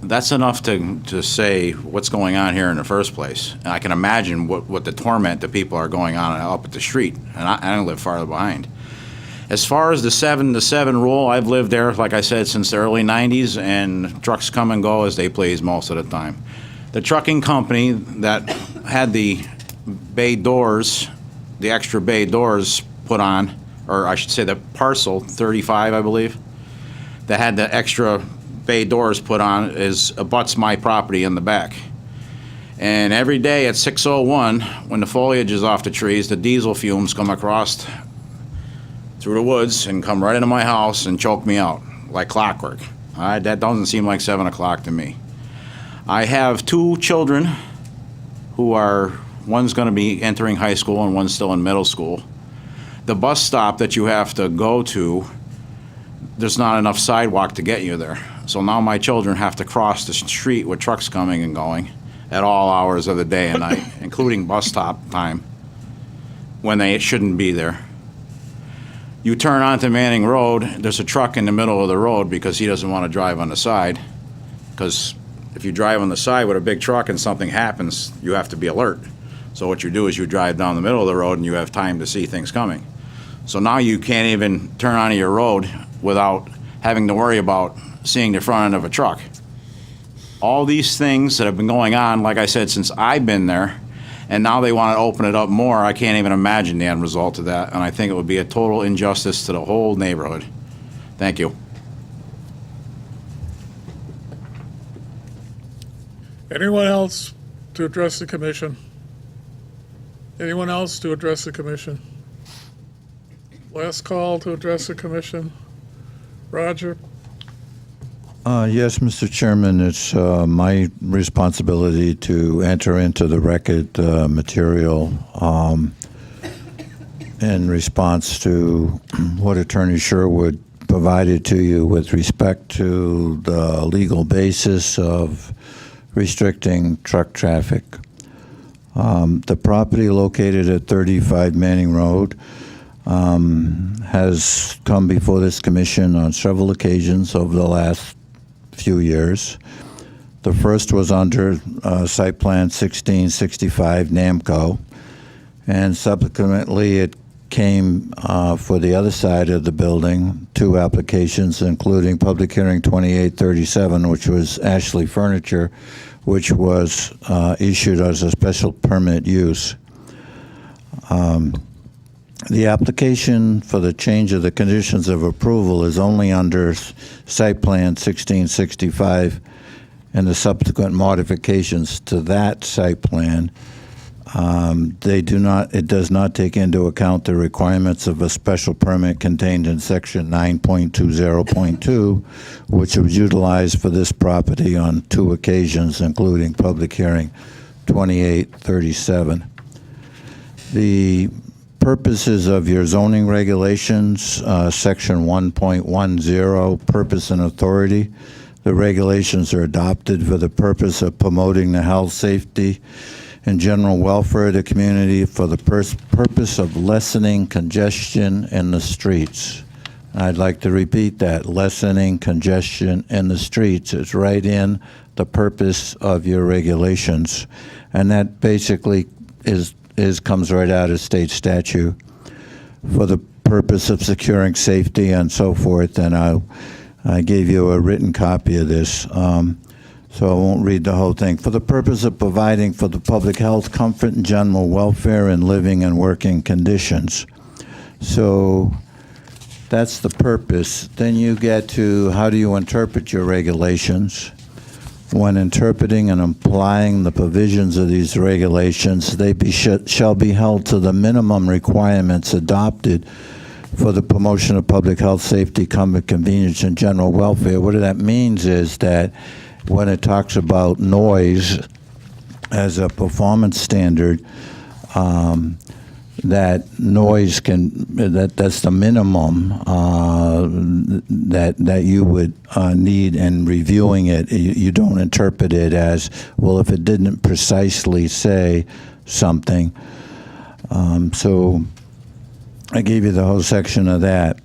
M: that's enough to say what's going on here in the first place. And I can imagine what the torment that people are going on up at the street. And I don't live farther behind. As far as the 7-to-7 rule, I've lived there, like I said, since the early 90s, and trucks come and go as they please most of the time. The trucking company that had the bay doors, the extra bay doors put on, or I should say the parcel 35, I believe, that had the extra bay doors put on abuts my property in the back. And every day at 6:01, when the foliage is off the trees, the diesel fumes come across through the woods and come right into my house and choke me out like clockwork. That doesn't seem like 7 o'clock to me. I have 2 children who one's going to be entering high school and one's still in middle school. The bus stop that you have to go to, there's not enough sidewalk to get you there. So now my children have to cross the street with trucks coming and going at all hours of the day and night, including bus stop time, when they shouldn't be there. You turn onto Manning Road, there's a truck in the middle of the road because he doesn't want to drive on the side, because if you drive on the side with a big truck and something happens, you have to be alert. So what you do is you drive down the middle of the road and you have time to see things coming. So now you can't even turn onto your road without having to worry about seeing the front end of a truck. All these things that have been going on, like I said, since I've been there, and now they want to open it up more, I can't even imagine the end result of that, and I think it would be a total injustice to the whole neighborhood. Thank you.
A: Anyone else to address the commission? Anyone else to address the commission? Last call to address the commission. Roger?
E: Yes, Mr. Chairman, it's my responsibility to enter into the record material in response to what Attorney Sherwood provided to you with respect to the legal basis of restricting truck traffic. The property located at 35 Manning Road has come before this commission on several occasions over the last few years. The first was under Site Plan 1665 Namco, and subsequently it came for the other side of the building, 2 applications, including Public Hearing 2837, which was Ashley Furniture, which was issued as a special permit use. The application for the change of the conditions of approval is only under Site Plan 1665, and the subsequent modifications to that site plan It does not take into account the requirements of a special permit contained in section 9.20.2, which was utilized for this property on 2 occasions, including public hearing 2837. The purposes of your zoning regulations, section 1.10, purpose and authority. The regulations are adopted for the purpose of promoting the health, safety, and general welfare of the community for the purpose of lessening congestion in the streets. I'd like to repeat that, lessening congestion in the streets is right in the purpose of your regulations. And that basically comes right out of state statute for the purpose of securing safety and so forth. And I gave you a written copy of this. So I won't read the whole thing. For the purpose of providing for the public health, comfort, and general welfare and living and working conditions. So that's the purpose. Then you get to how do you interpret your regulations. When interpreting and applying the provisions of these regulations, they shall be held to the minimum requirements adopted for the promotion of public health, safety, comfort, convenience, and general welfare. What that means is that when it talks about noise as a performance standard, that noise that's the minimum that you would need in reviewing it. You don't interpret it as, well, if it didn't precisely say something. So I gave you the whole section of that.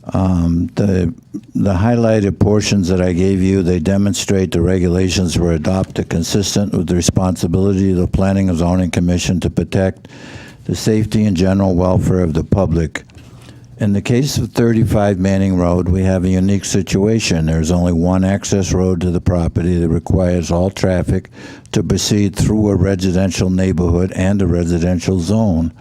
E: The highlighted portions that I gave you, they demonstrate the regulations were adopted consistent with the responsibility of the Planning and Zoning Commission to protect the safety and general welfare of the public. In the case of 35 Manning Road, we have a unique situation. There's only one access road to the property that requires all traffic to proceed through a residential neighborhood and a residential zone.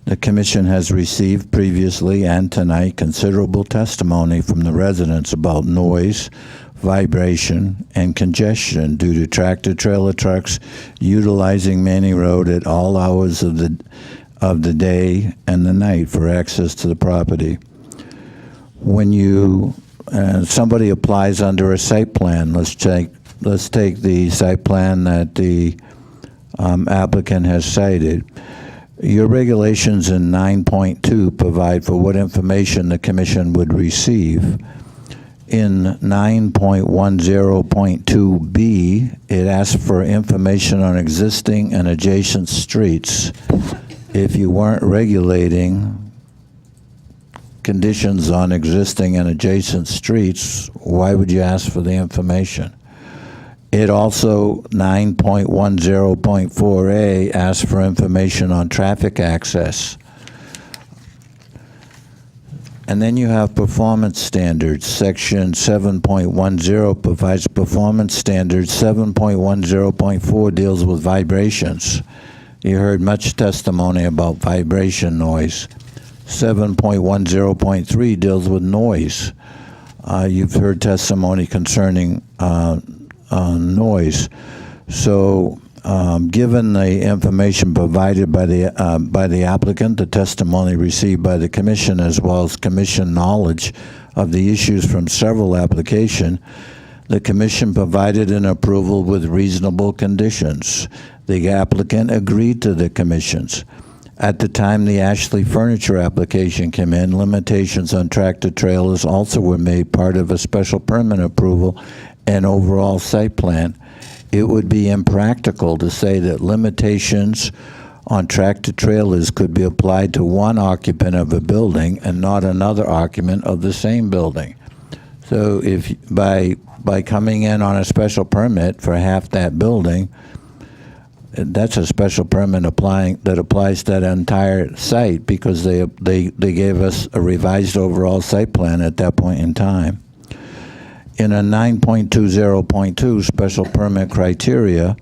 E: The Commission has received previously and tonight considerable testimony from the residents about noise, vibration, and congestion due to tractor-trailer trucks utilizing Manning Road at all hours of the day and the night for access to the property. When somebody applies under a site plan, let's take the site plan that the applicant has cited. Your regulations in 9.2 provide for what information the Commission would receive. In 9.10.2b, it asks for information on existing and adjacent streets. If you weren't regulating conditions on existing and adjacent streets, why would you ask for the information? It also, 9.10.4a, asks for information on traffic access. And then you have performance standards. Section 7.10 provides performance standards. 7.10.4 deals with vibrations. You heard much testimony about vibration noise. 7.10.3 deals with noise. You've heard testimony concerning noise. So, given the information provided by the applicant, the testimony received by the Commission, as well as Commission knowledge of the issues from several applications, the Commission provided an approval with reasonable conditions. The applicant agreed to the Commission's. At the time the Ashley Furniture application came in, limitations on tractor trailers also were made part of a special permit approval and overall site plan. It would be impractical to say that limitations on tractor trailers could be applied to one occupant of a building and not another occupant of the same building. So if by coming in on a special permit for half that building, that's a special permit that applies to that entire site because they gave us a revised overall site plan at that point in time. In a 9.20.2 special permit criteria,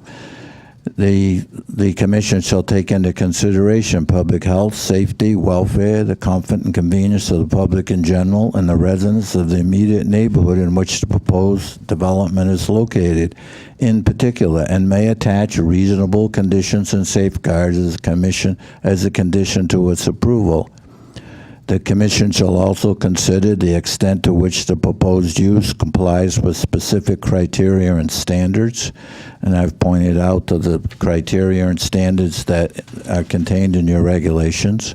E: the Commission shall take into consideration public health, safety, welfare, the comfort and convenience of the public in general, and the residents of the immediate neighborhood in which the proposed proposed development is located in particular, and may attach reasonable conditions and safeguards as a condition to its approval. The Commission shall also consider the extent to which the proposed use complies with specific criteria and standards, and I've pointed out to the criteria and standards that are contained in your regulations,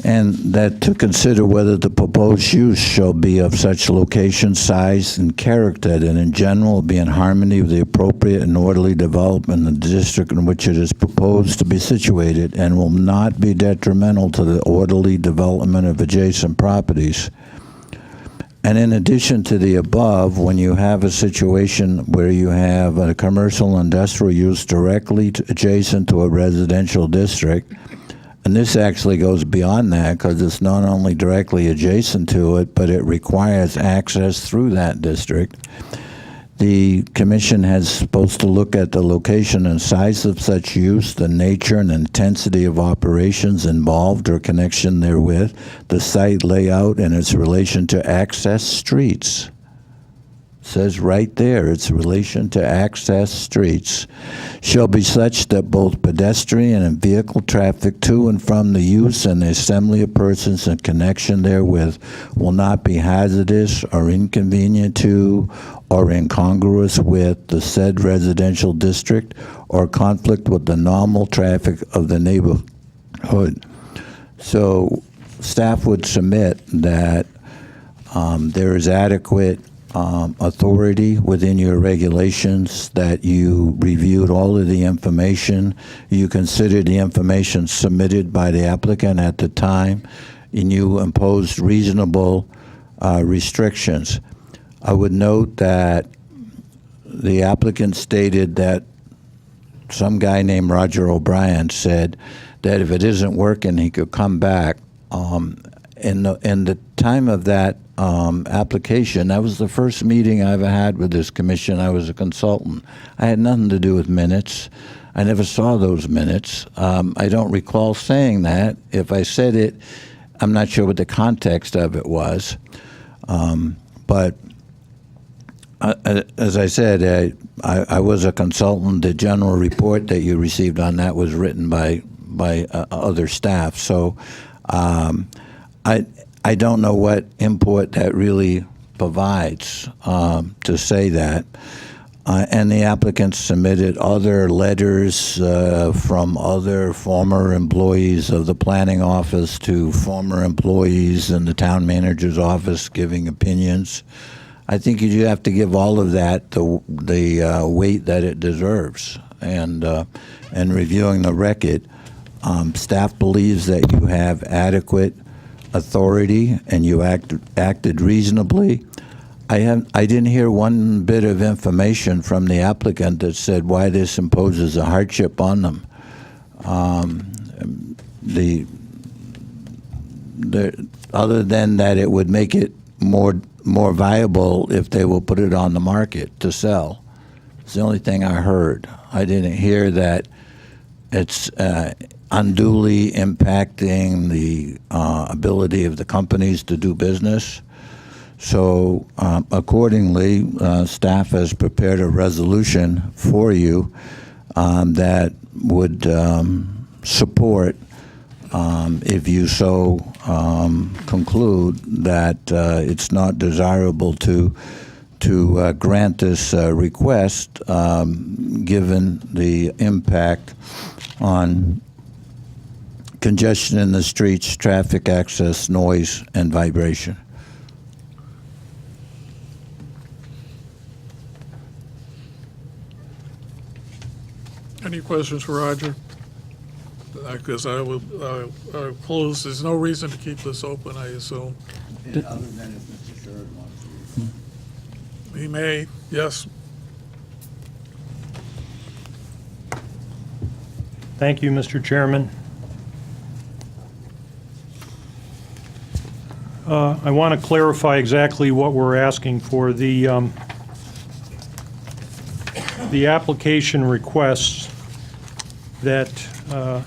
E: and that to consider whether the proposed use shall be of such location, size, and character that in general be in harmony with the appropriate and orderly development in the district in which it is proposed to be situated and will not be detrimental to the orderly development of adjacent properties. And in addition to the above, when you have a situation where you have a commercial industrial use directly adjacent to a residential district, and this actually goes beyond that because it's not only directly adjacent to it, but it requires access through that district. The Commission is supposed to look at the location and size of such use, the nature and intensity of operations involved or connection therewith, the site layout and its relation to access streets. Says right there, its relation to access streets shall be such that both pedestrian and vehicle traffic to and from the use and the assembly of persons in connection therewith will not be hazardous or inconvenient to or incongruous with the said residential district or conflict with the normal traffic of the neighborhood. So staff would submit that there is adequate authority within your regulations, that you reviewed all of the information, you considered the information submitted by the applicant at the time, and you imposed reasonable restrictions. I would note that the applicant stated that some guy named Roger O'Brien said that if it isn't working, he could come back. In the time of that application, that was the first meeting I ever had with this commission. I was a consultant. I had nothing to do with minutes. I never saw those minutes. I don't recall saying that. If I said it, I'm not sure what the context of it was. But as I said, I was a consultant. The general report that you received on that was written by other staff. So I don't know what import that really provides to say that. And the applicants submitted other letters from other former employees of the planning office to former employees in the town manager's office giving opinions. I think you have to give all of that the weight that it deserves. And reviewing the record, staff believes that you have adequate authority and you acted reasonably. I didn't hear one bit of information from the applicant that said why this imposes a hardship on them. Other than that, it would make it more viable if they will put it on the market to sell. It's the only thing I heard. I didn't hear that it's unduly impacting the ability of the companies to do business. So accordingly, staff has prepared a resolution for you that would support, if you so conclude that it's not desirable to grant this request, given the impact on congestion in the streets, traffic access, noise, and vibration.
A: Any questions for Roger? Because I will close. There's no reason to keep this open, I assume.
E: Other than if Mr. Sherrod wants to.
A: He may, yes.
H: Thank you, Mr. Chairman. I want to clarify exactly what we're asking for. The application requests that,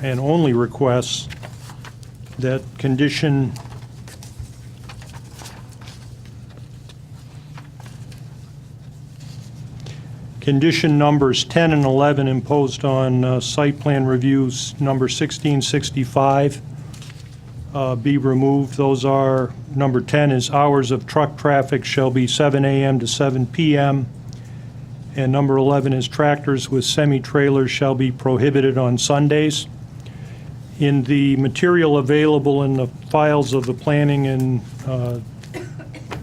H: and only requests, that condition Condition numbers 10 and 11 imposed on site plan reviews number 1665 be removed. Those are, number 10 is hours of truck traffic shall be 7 a.m. to 7 p.m. And number 11 is tractors with semi-trailers shall be prohibited on Sundays. In the material available in the files of the Planning and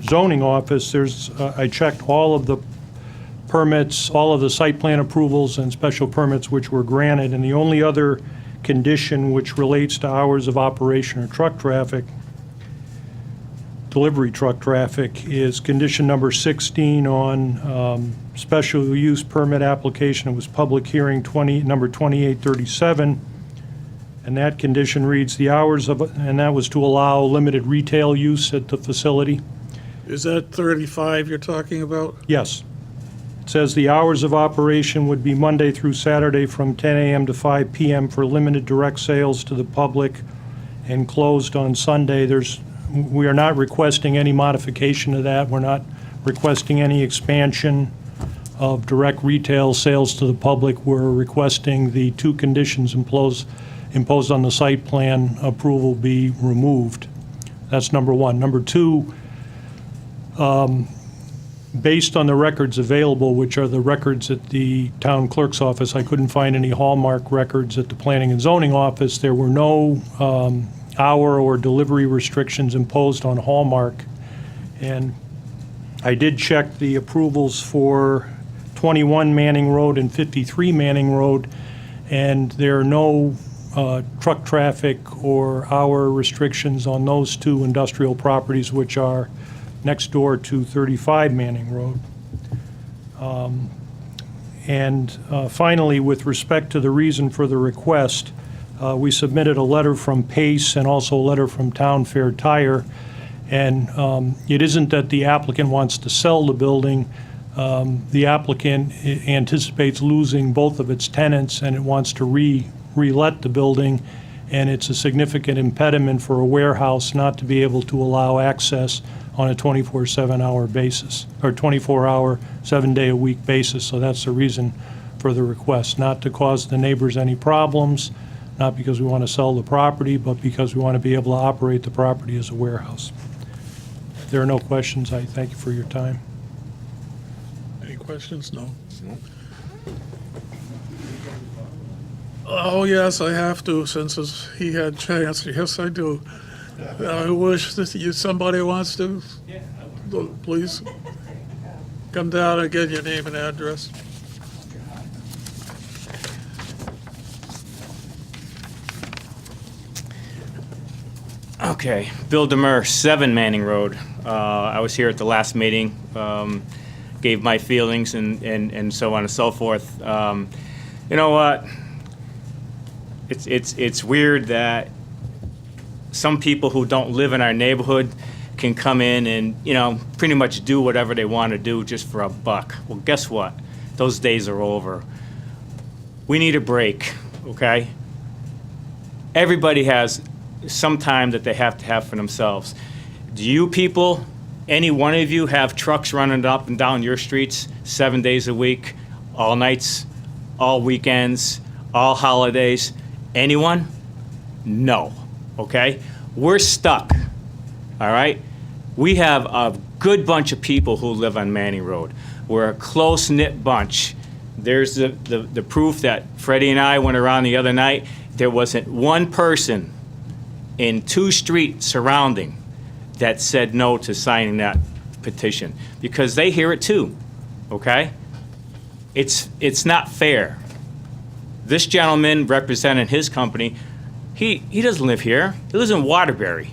H: Zoning Office, I checked all of the permits, all of the site plan approvals and special permits which were granted, and the only other condition which relates to hours of operation or truck traffic, delivery truck traffic, is condition number 16 on special use permit application. It was public hearing number 2837, and that condition reads the hours of, and that was to allow limited retail use at the facility.
A: Is that 35 you're talking about?
H: Yes. It says the hours of operation would be Monday through Saturday from 10 a.m. to 5 p.m. for limited direct sales to the public and closed on Sunday. We are not requesting any modification to that. We're not requesting any expansion of direct retail sales to the public. We're requesting the two conditions imposed on the site plan approval be removed. That's number one. Number two, based on the records available, which are the records at the town clerk's office, I couldn't find any Hallmark records at the Planning and Zoning Office. There were no hour or delivery restrictions imposed on Hallmark. And I did check the approvals for 21 Manning Road and 53 Manning Road, and there are no truck traffic or hour restrictions on those two industrial properties, which are next door to 35 Manning Road. Finally, with respect to the reason for the request, we submitted a letter from Pace and also a letter from Town Fair Tire, and it isn't that the applicant wants to sell the building. The applicant anticipates losing both of its tenants, and it wants to re-let the building, and it's a significant impediment for a warehouse not to be able to allow access on a 24/7-hour basis, or 24-hour, 7-day-a-week basis. So that's the reason for the request, not to cause the neighbors any problems, not because we want to sell the property, but because we want to be able to operate the property as a warehouse. If there are no questions, I thank you for your time.
A: Any questions? No. Oh, yes, I have to, since he had chance. Yes, I do. I wish that somebody wants to. Please come down and get your name and address.
N: Okay, Bill Demers, 7 Manning Road. I was here at the last meeting, gave my feelings and so on and so forth. You know what? It's weird that some people who don't live in our neighborhood can come in and, you know, pretty much do whatever they want to do just for a buck. Well, guess what? Those days are over. We need a break, okay? Everybody has some time that they have to have for themselves. Do you people, any one of you, have trucks running up and down your streets 7 days a week, all nights, all weekends, all holidays? Anyone? No. Okay? We're stuck, all right? We have a good bunch of people who live on Manning Road. We're a close-knit bunch. There's the proof that Freddie and I went around the other night. There wasn't one person in 2 streets surrounding that said no to signing that petition, because they hear it too, okay? It's not fair. This gentleman representing his company, he doesn't live here. He lives in Waterbury.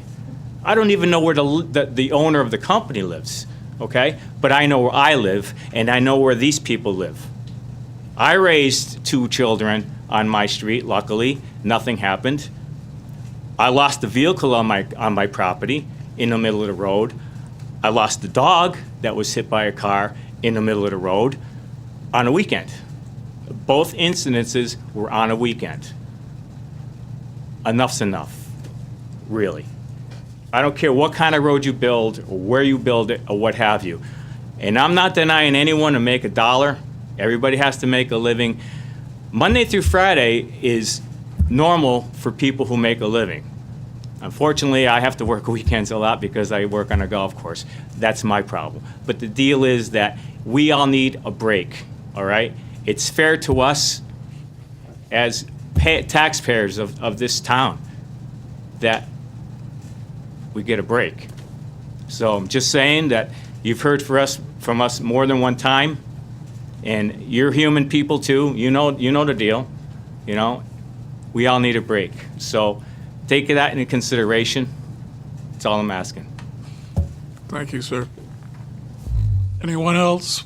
N: I don't even know where the owner of the company lives, okay? But I know where I live, and I know where these people live. I raised 2 children on my street, luckily. Nothing happened. I lost a vehicle on my property in the middle of the road. I lost a dog that was hit by a car in the middle of the road on a weekend. Both incidences were on a weekend. Enough's enough, really. I don't care what kind of road you build, or where you build it, or what have you. And I'm not denying anyone to make $1, Everybody has to make a living. Monday through Friday is normal for people who make a living. Unfortunately, I have to work weekends a lot because I work on a golf course. That's my problem. But the deal is that we all need a break, all right? It's fair to us as taxpayers of this town that we get a break. So I'm just saying that you've heard from us more than one time, and you're human people too. You know the deal. You know, we all need a break. So take that into consideration. That's all I'm asking.
A: Thank you, sir. Anyone else?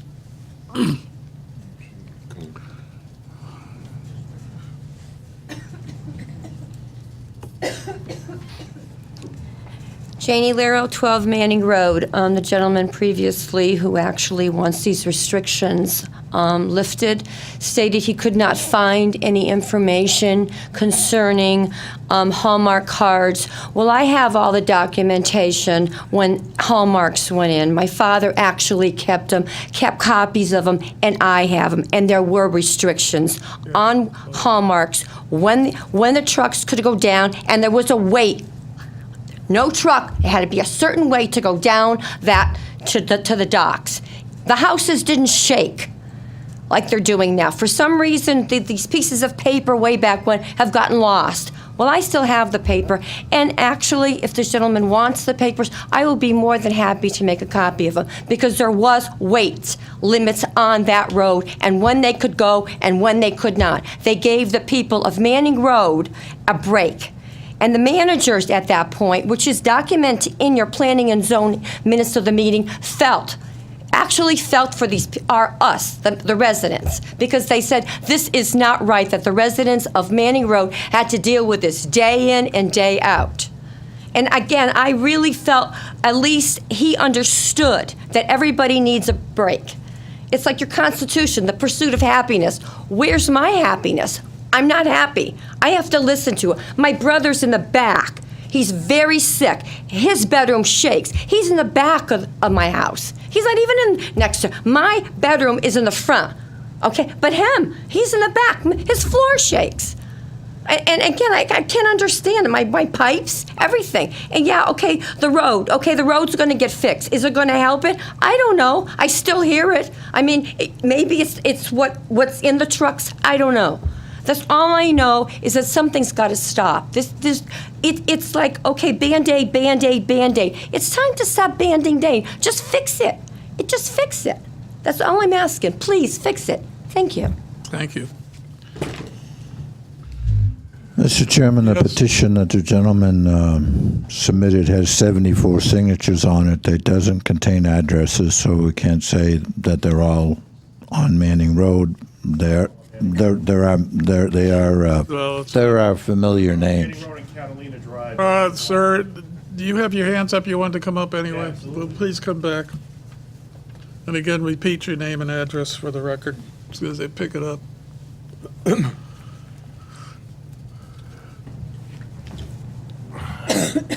I: Janie Lero, 12 Manning Road. The gentleman previously who actually wants these restrictions lifted stated he could not find any information concerning Hallmark cards. Well, I have all the documentation when Hallmarks went in. My father actually kept them, kept copies of them, and I have them. And there were restrictions on Hallmarks when the trucks could go down, and there was a wait. No truck, it had to be a certain way to go down that to the docks. The houses didn't shake like they're doing now. For some reason, these pieces of paper way back when have gotten lost. Well, I still have the paper, and actually, if this gentleman wants the papers, I will be more than happy to make a copy of them, because there was weight limits on that road, and when they could go and when they could not. They gave the people of Manning Road a break. And the managers at that point, which is documented in your planning and zoning minutes of the meeting, actually felt for the residents, because they said this is not right that the residents of Manning Road had to deal with this day in and day out. And again, I really felt at least he understood that everybody needs a break. It's like your Constitution, the pursuit of happiness. Where's my happiness? I'm not happy. I have to listen to it. My brother's in the back. He's very sick. His bedroom shakes. He's in the back of my house. He's not even in next to. My bedroom is in the front. Okay? But he's in the back. His floor shakes. And again, I can't understand it. My pipes, everything. And yeah, okay, the road. Okay, the road's going to get fixed. Is it going to help it? I don't know. I still hear it. I mean, maybe it's what's in the trucks. I don't know. That's all I know, is that something's got to stop. It's like, okay, Band-Aid, Band-Aid, Band-Aid. It's time to stop Band-Aid. Just fix it. Just fix it. That's all I'm asking. Please fix it. Thank you.
A: Thank you.
E: Mr. Chairman, the
A: Yes.
E: petition that the gentleman submitted has 74 signatures on it. It doesn't contain addresses, so we can't say that they're all on Manning Road. They're familiar names.
L: Road and Catalina Drive.
A: Sir, do you have your hands up? You want to come up anyway? Well, please come back. And again, repeat your name and address for the record, as soon as they pick it up.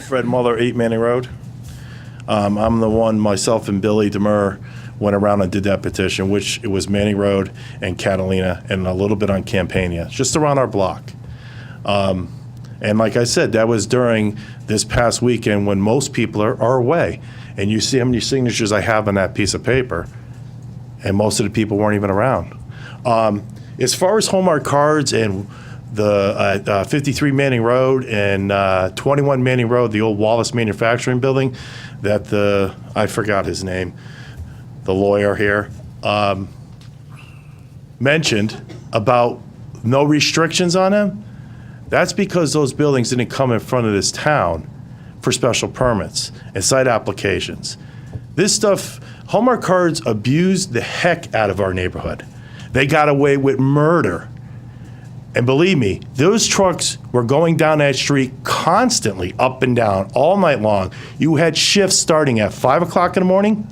L: Fred Muller, 8 Manning Road. I'm the one, myself and Billy Demur went around and did that petition, which it was Manning Road and Catalina and a little bit on Campania, just around our block. And like I said, that was during this past weekend when most people are away. And you see how many signatures I have on that piece of paper, and most of the people weren't even around. As far as Hallmark cards and the 53 Manning Road and 21 Manning Road, the old Wallace Manufacturing Building, that I forgot his name, the lawyer here, mentioned about no restrictions on them, that's because those buildings didn't come in front of this town for special permits and site applications. This stuff, Hallmark cards abused the heck out of our neighborhood. They got away with murder. And believe me, those trucks were going down that street constantly, up and down, all night long. You had shifts starting at 5 o'clock in the morning,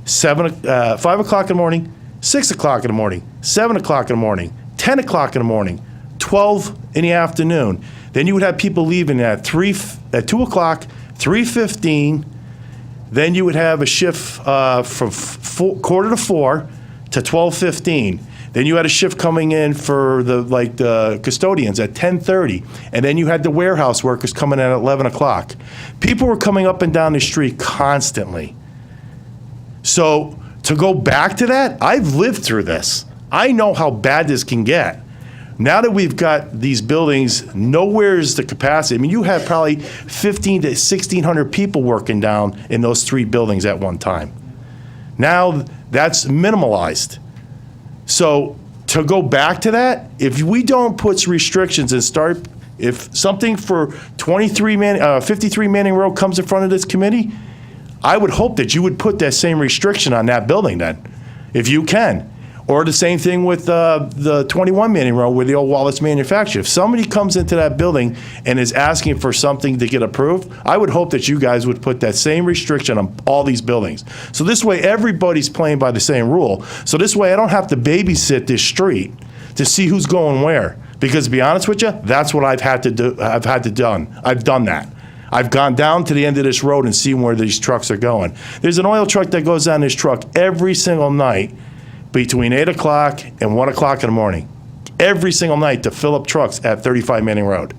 L: 5 o'clock in the morning, 6 o'clock in the morning, 7 o'clock in the morning, 10 o'clock in the morning, 12 in the afternoon. Then you would have people leaving at 2 o'clock, 3:15. Then you would have a shift from quarter to 4 to 12:15. Then you had a shift coming in for the custodians at 10:30, and then you had the warehouse workers coming in at 11 o'clock. People were coming up and down the street constantly. So to go back to that, I've lived through this. I know how bad this can get. Now that we've got these buildings, nowhere's the capacity. I mean, you had probably 15 to 1,600 people working down in those 3 buildings at one time. Now that's minimalized. So to go back to that, if we don't put restrictions and start, if something for 53 Manning Road comes in front of this committee, I would hope that you would put that same restriction on that building then, if you can. Or the same thing with the 21 Manning Road where the old Wallace manufacturer. If somebody comes into that building and is asking for something to get approved, I would hope that you guys would put that same restriction on all these buildings. So this way, everybody's playing by the same rule. So this way, I don't have to babysit this street to see who's going where. Because to be honest with you, that's what I've had to do. I've done that. I've gone down to the end of this road and seen where these trucks are going. There's an oil truck that goes down this truck every single night between 8 o'clock and 1 o'clock in the morning, every single night to fill up trucks at 35 Manning Road,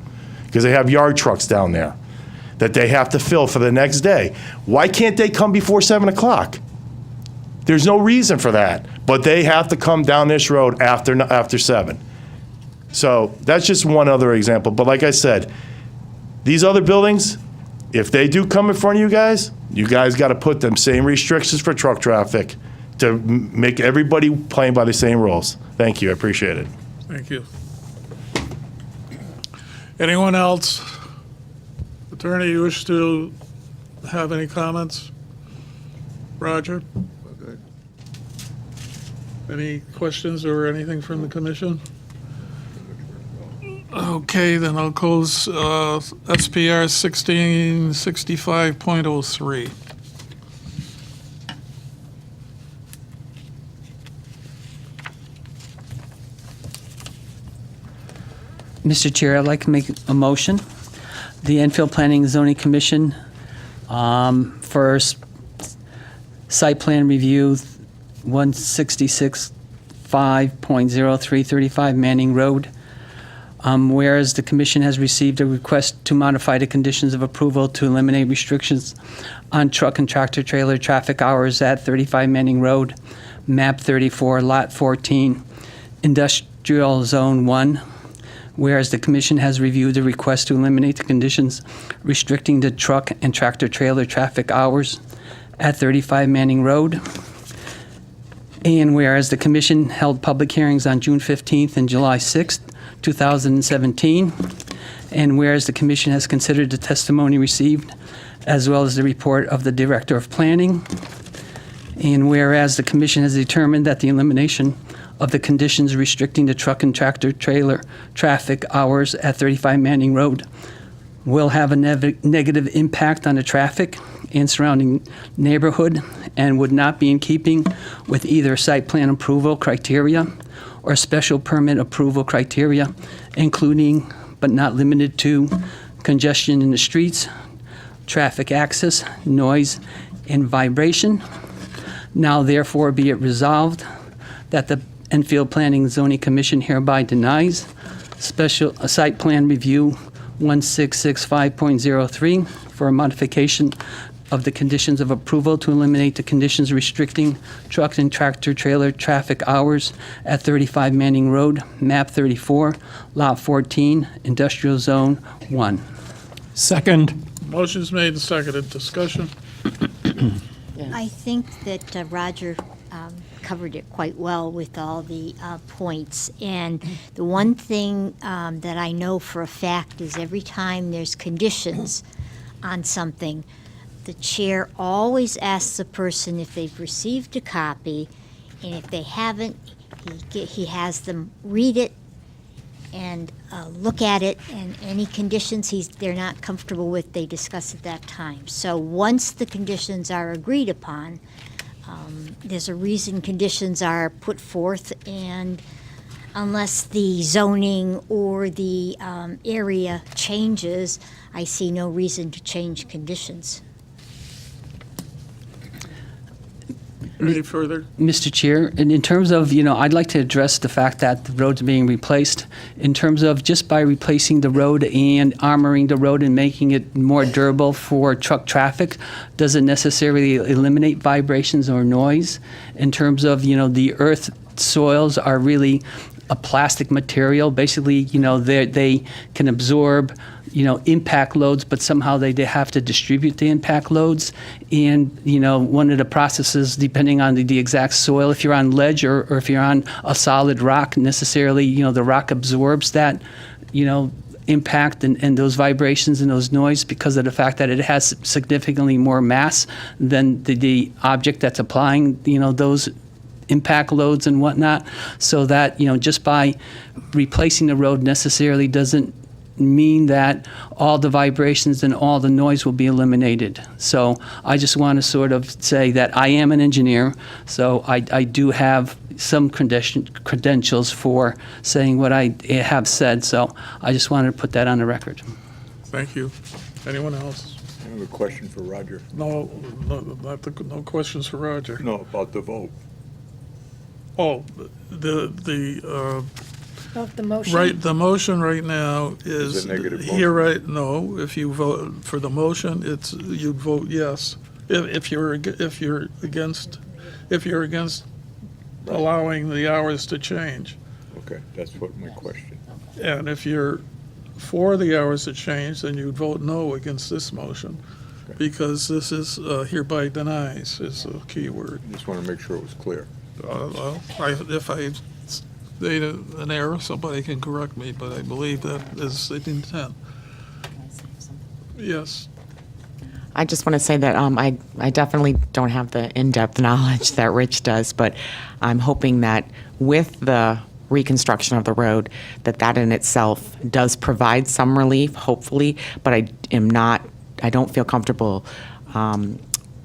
L: because they have yard trucks down there that they have to fill for the next day. Why can't they come before 7 o'clock? There's no reason for that, but they have to come down this road after 7. So that's just one other example. But like I said, these other buildings, if they do come in front of you guys got to put them same restrictions for truck traffic to make everybody playing by the same rules. Thank you, I appreciate it.
A: Thank you. Anyone else? Attorney, you wish to have any comments? Roger? Any questions or anything from the commission? Okay, then I'll close SPR 1665.03.
C: Mr. Chair, I'd like to make a motion. The Enfield Planning and Zoning Commission for site plan review 166.5.0335 Manning Road. Whereas the commission has received a request to modify the conditions of approval to eliminate restrictions on truck and tractor trailer traffic hours at 35 Manning Road, map 34, lot 14, industrial zone 1. Whereas the commission has reviewed the request to eliminate the conditions restricting the truck and tractor trailer traffic hours at 35 Manning Road. And whereas the commission held public hearings on June 15th and July 6th, 2017. And whereas the commission has considered the testimony received as well as the report of the Director of Planning. And whereas the commission has determined that the elimination of the conditions restricting the truck and tractor trailer traffic hours at 35 Manning Road will have a negative impact on the traffic and surrounding neighborhood and would not be in keeping with either site plan approval criteria or special permit approval criteria, including but not limited to congestion in the streets, traffic access, noise, and vibration. Now therefore be it resolved that the Enfield Planning and Zoning Commission hereby denies special site plan review 1665.03 for a modification of the conditions of approval to eliminate the conditions restricting truck and tractor trailer traffic hours at 35 Manning Road, map 34, lot 14, industrial zone 1.
H: Second.
A: Motion's made and seconded. Discussion?
G: I think that Roger covered it quite well with all the points. And the one thing that I know for a fact is every time there's conditions on something, the chair always asks the person if they've received a copy, and if they haven't, he has them read it and look at it, and any conditions they're not comfortable with, they discuss at that time. So once the conditions are agreed upon, there's a reason conditions are put forth, and unless the zoning or the area changes, I see no reason to change conditions.
A: Any further?
C: Mr. Chair, and in terms of, I'd like to address the fact that the road's being replaced. In terms of just by replacing the road and armoring the road and making it more durable for truck traffic, doesn't necessarily eliminate vibrations or noise. In terms of, the earth soils are really a plastic material. Basically, they can absorb, impact loads, but somehow they have to distribute the impact loads. And, one of the processes, depending on the exact soil, if you're on ledge or if you're on a solid rock, necessarily, the rock absorbs that, impact and those vibrations and those noise because of the fact that it has significantly more mass than the object that's applying, those impact loads and whatnot, so that, just by replacing the road necessarily doesn't mean that all the vibrations and all the noise will be eliminated. So I just want to sort of say that I am an engineer, so I do have some credentials for saying what I have said, so I just wanted to put that on the record.
A: Thank you. Anyone else?
B: I have a question for Roger.
A: No, no questions for Roger.
B: No, about the vote.
A: Oh,
O: Of the motion?
A: right, the motion right now
B: Is
A: is.
B: a negative
A: Here, right, no, if you vote for the motion, you'd vote yes. If you're against allowing the hours to change.
B: Okay, that's what my question.
A: And if you're for the hours to change, then you'd vote no against this motion,
B: Okay.
A: because this is hereby denies is the key word.
B: Just want to make sure it was clear.
A: Well, if I made an error, somebody can correct me, but I believe that is the intent. Yes.
D: I just want to say that I definitely don't have the in-depth knowledge that Rich does, but I'm hoping that with the reconstruction of the road, that in itself does provide some relief, hopefully, but I don't feel comfortable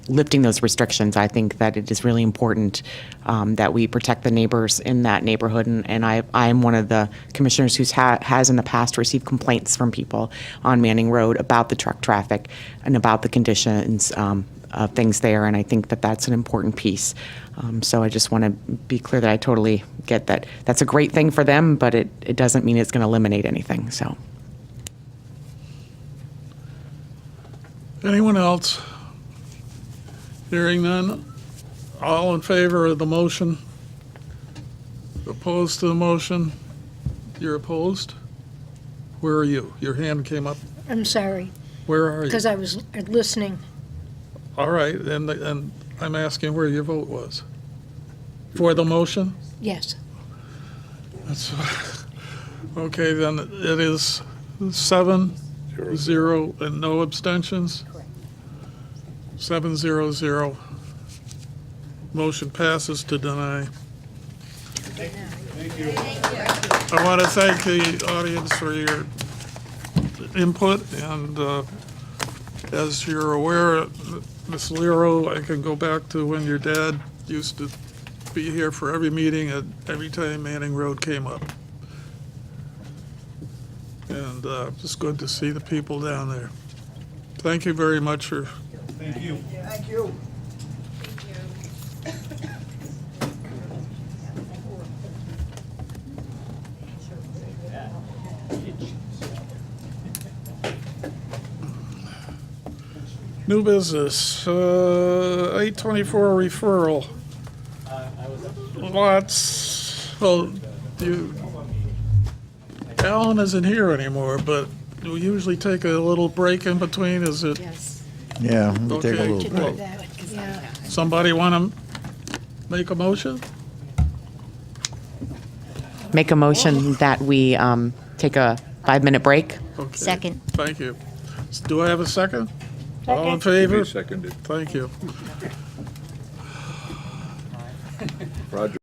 D: lifting those restrictions. I think that it is really important that we protect the neighbors in that neighborhood, and I am one of the commissioners who has in the past received complaints from people on Manning Road about the truck traffic and about the conditions of things there, and I think that that's an important piece. So I just want to be clear that I totally get that. That's a great thing for them, but it doesn't mean it's going to eliminate anything, so.
A: Anyone else? Hearing none, all in favor of the motion? Opposed to the motion? You're opposed? Where are you? Your hand came up.
O: I'm sorry,
A: Where are you?
O: because I was listening.
A: All right, and I'm asking where your vote was. For the motion?
O: Yes.
A: That's, okay, then it is 7-0 and no abstentions? 7-0-0. Motion passes to deny. I want to thank the audience for your input, and as you're aware, Ms. Lero, I can go back to when your dad used to be here for every meeting and every time Manning Road came up. And it's good to see the people down there. Thank you very much for.
H: Thank you.
F: Thank you.
A: New business, 824 referral. Lots, well, Alan isn't here anymore, but we usually take a little break in between, is it?
O: Yes.
E: Yeah, we'll take a
A: Okay.
E: little break.
O: Yeah.
A: Somebody want to make a motion?
D: Make a motion that we take a 5-minute break.
A: Okay.
G: Second.
A: Thank you. Do I have a second? All in favor?
B: Seconded.
A: Thank you.
B: Roger.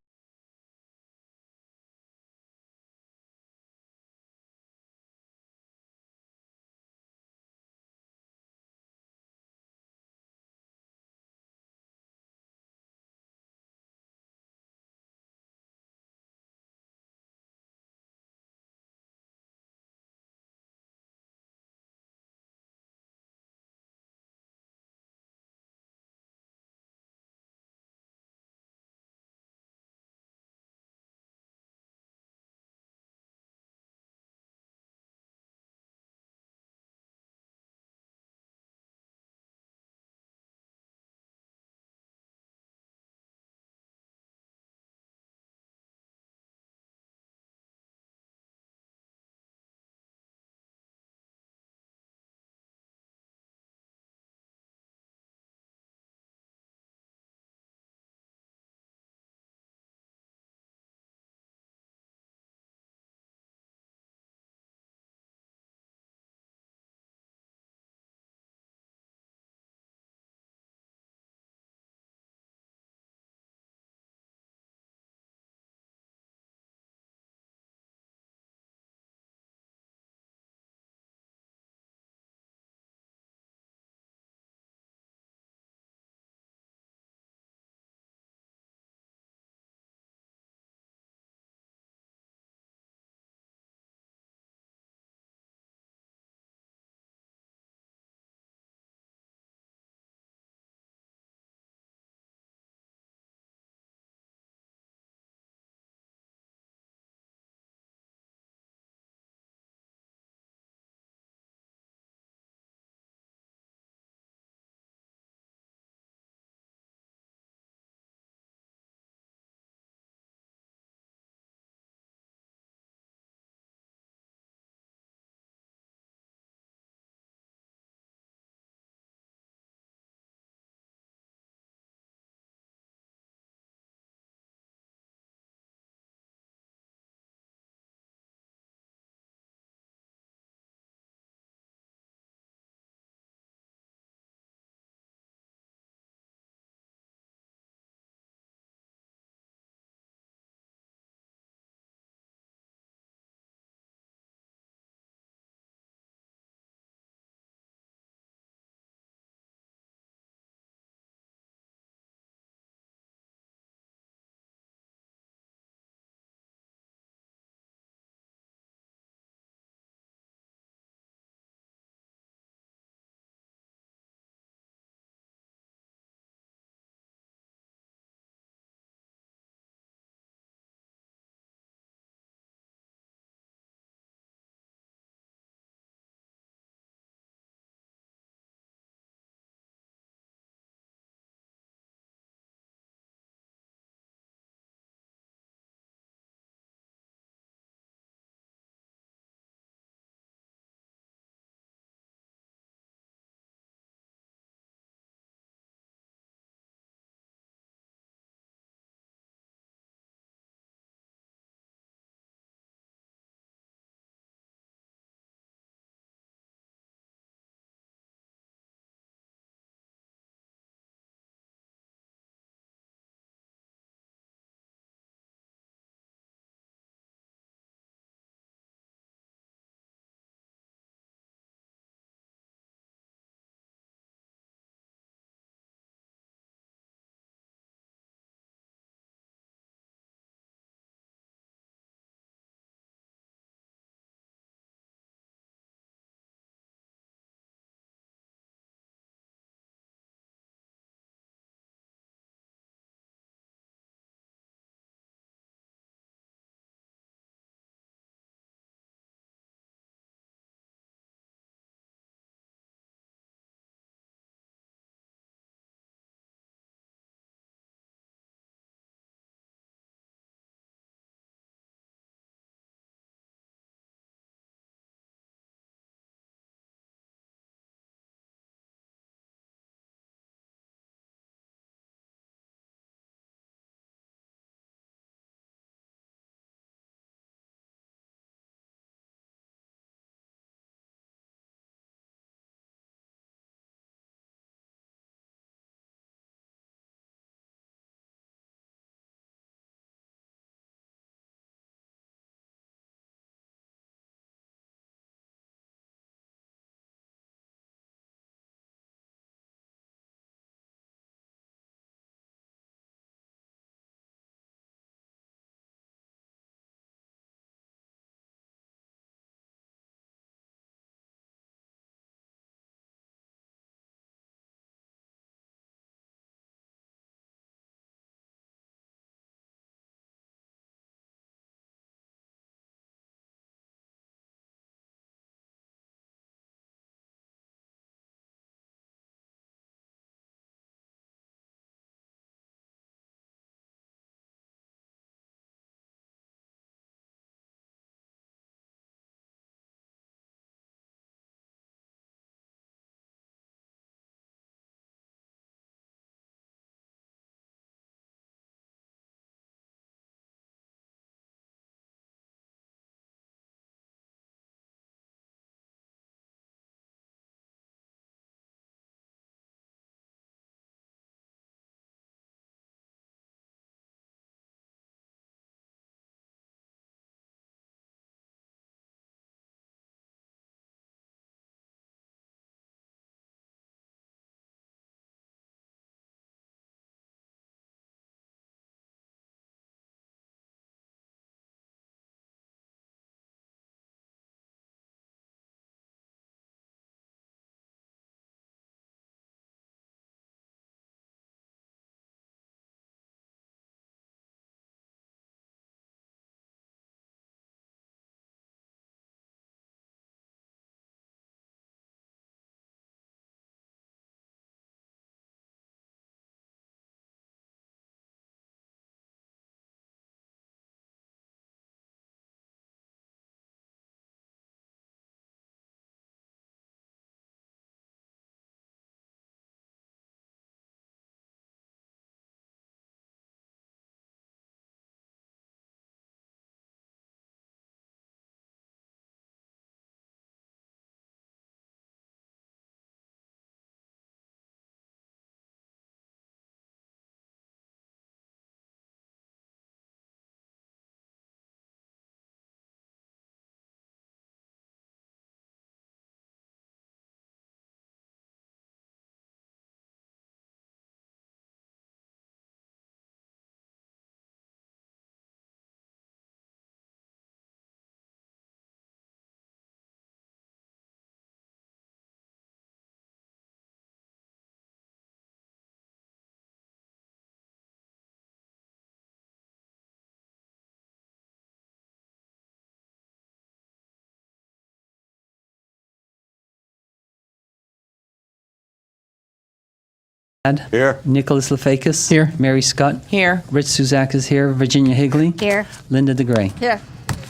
B: Here.
C: Nicholas Lefakis. Here. Mary Scott.
D: Here.
C: Rich Suzak is here. Virginia Higley.
G: Here.
C: Linda DeGray.
K: Here.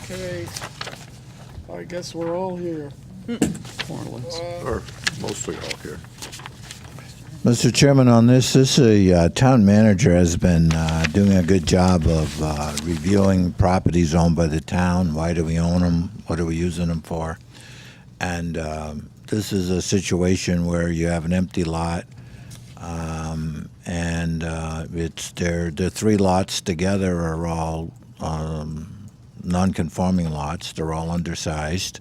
A: Okay. I guess we're all here.
B: Or mostly all here.
E: Mr. Chairman, on this town manager has been doing a good job of reviewing properties owned by the town. Why do we own them? What are we using them for? And this is a situation where you have an empty lot, and the 3 lots together are all non-conforming lots. They're all undersized.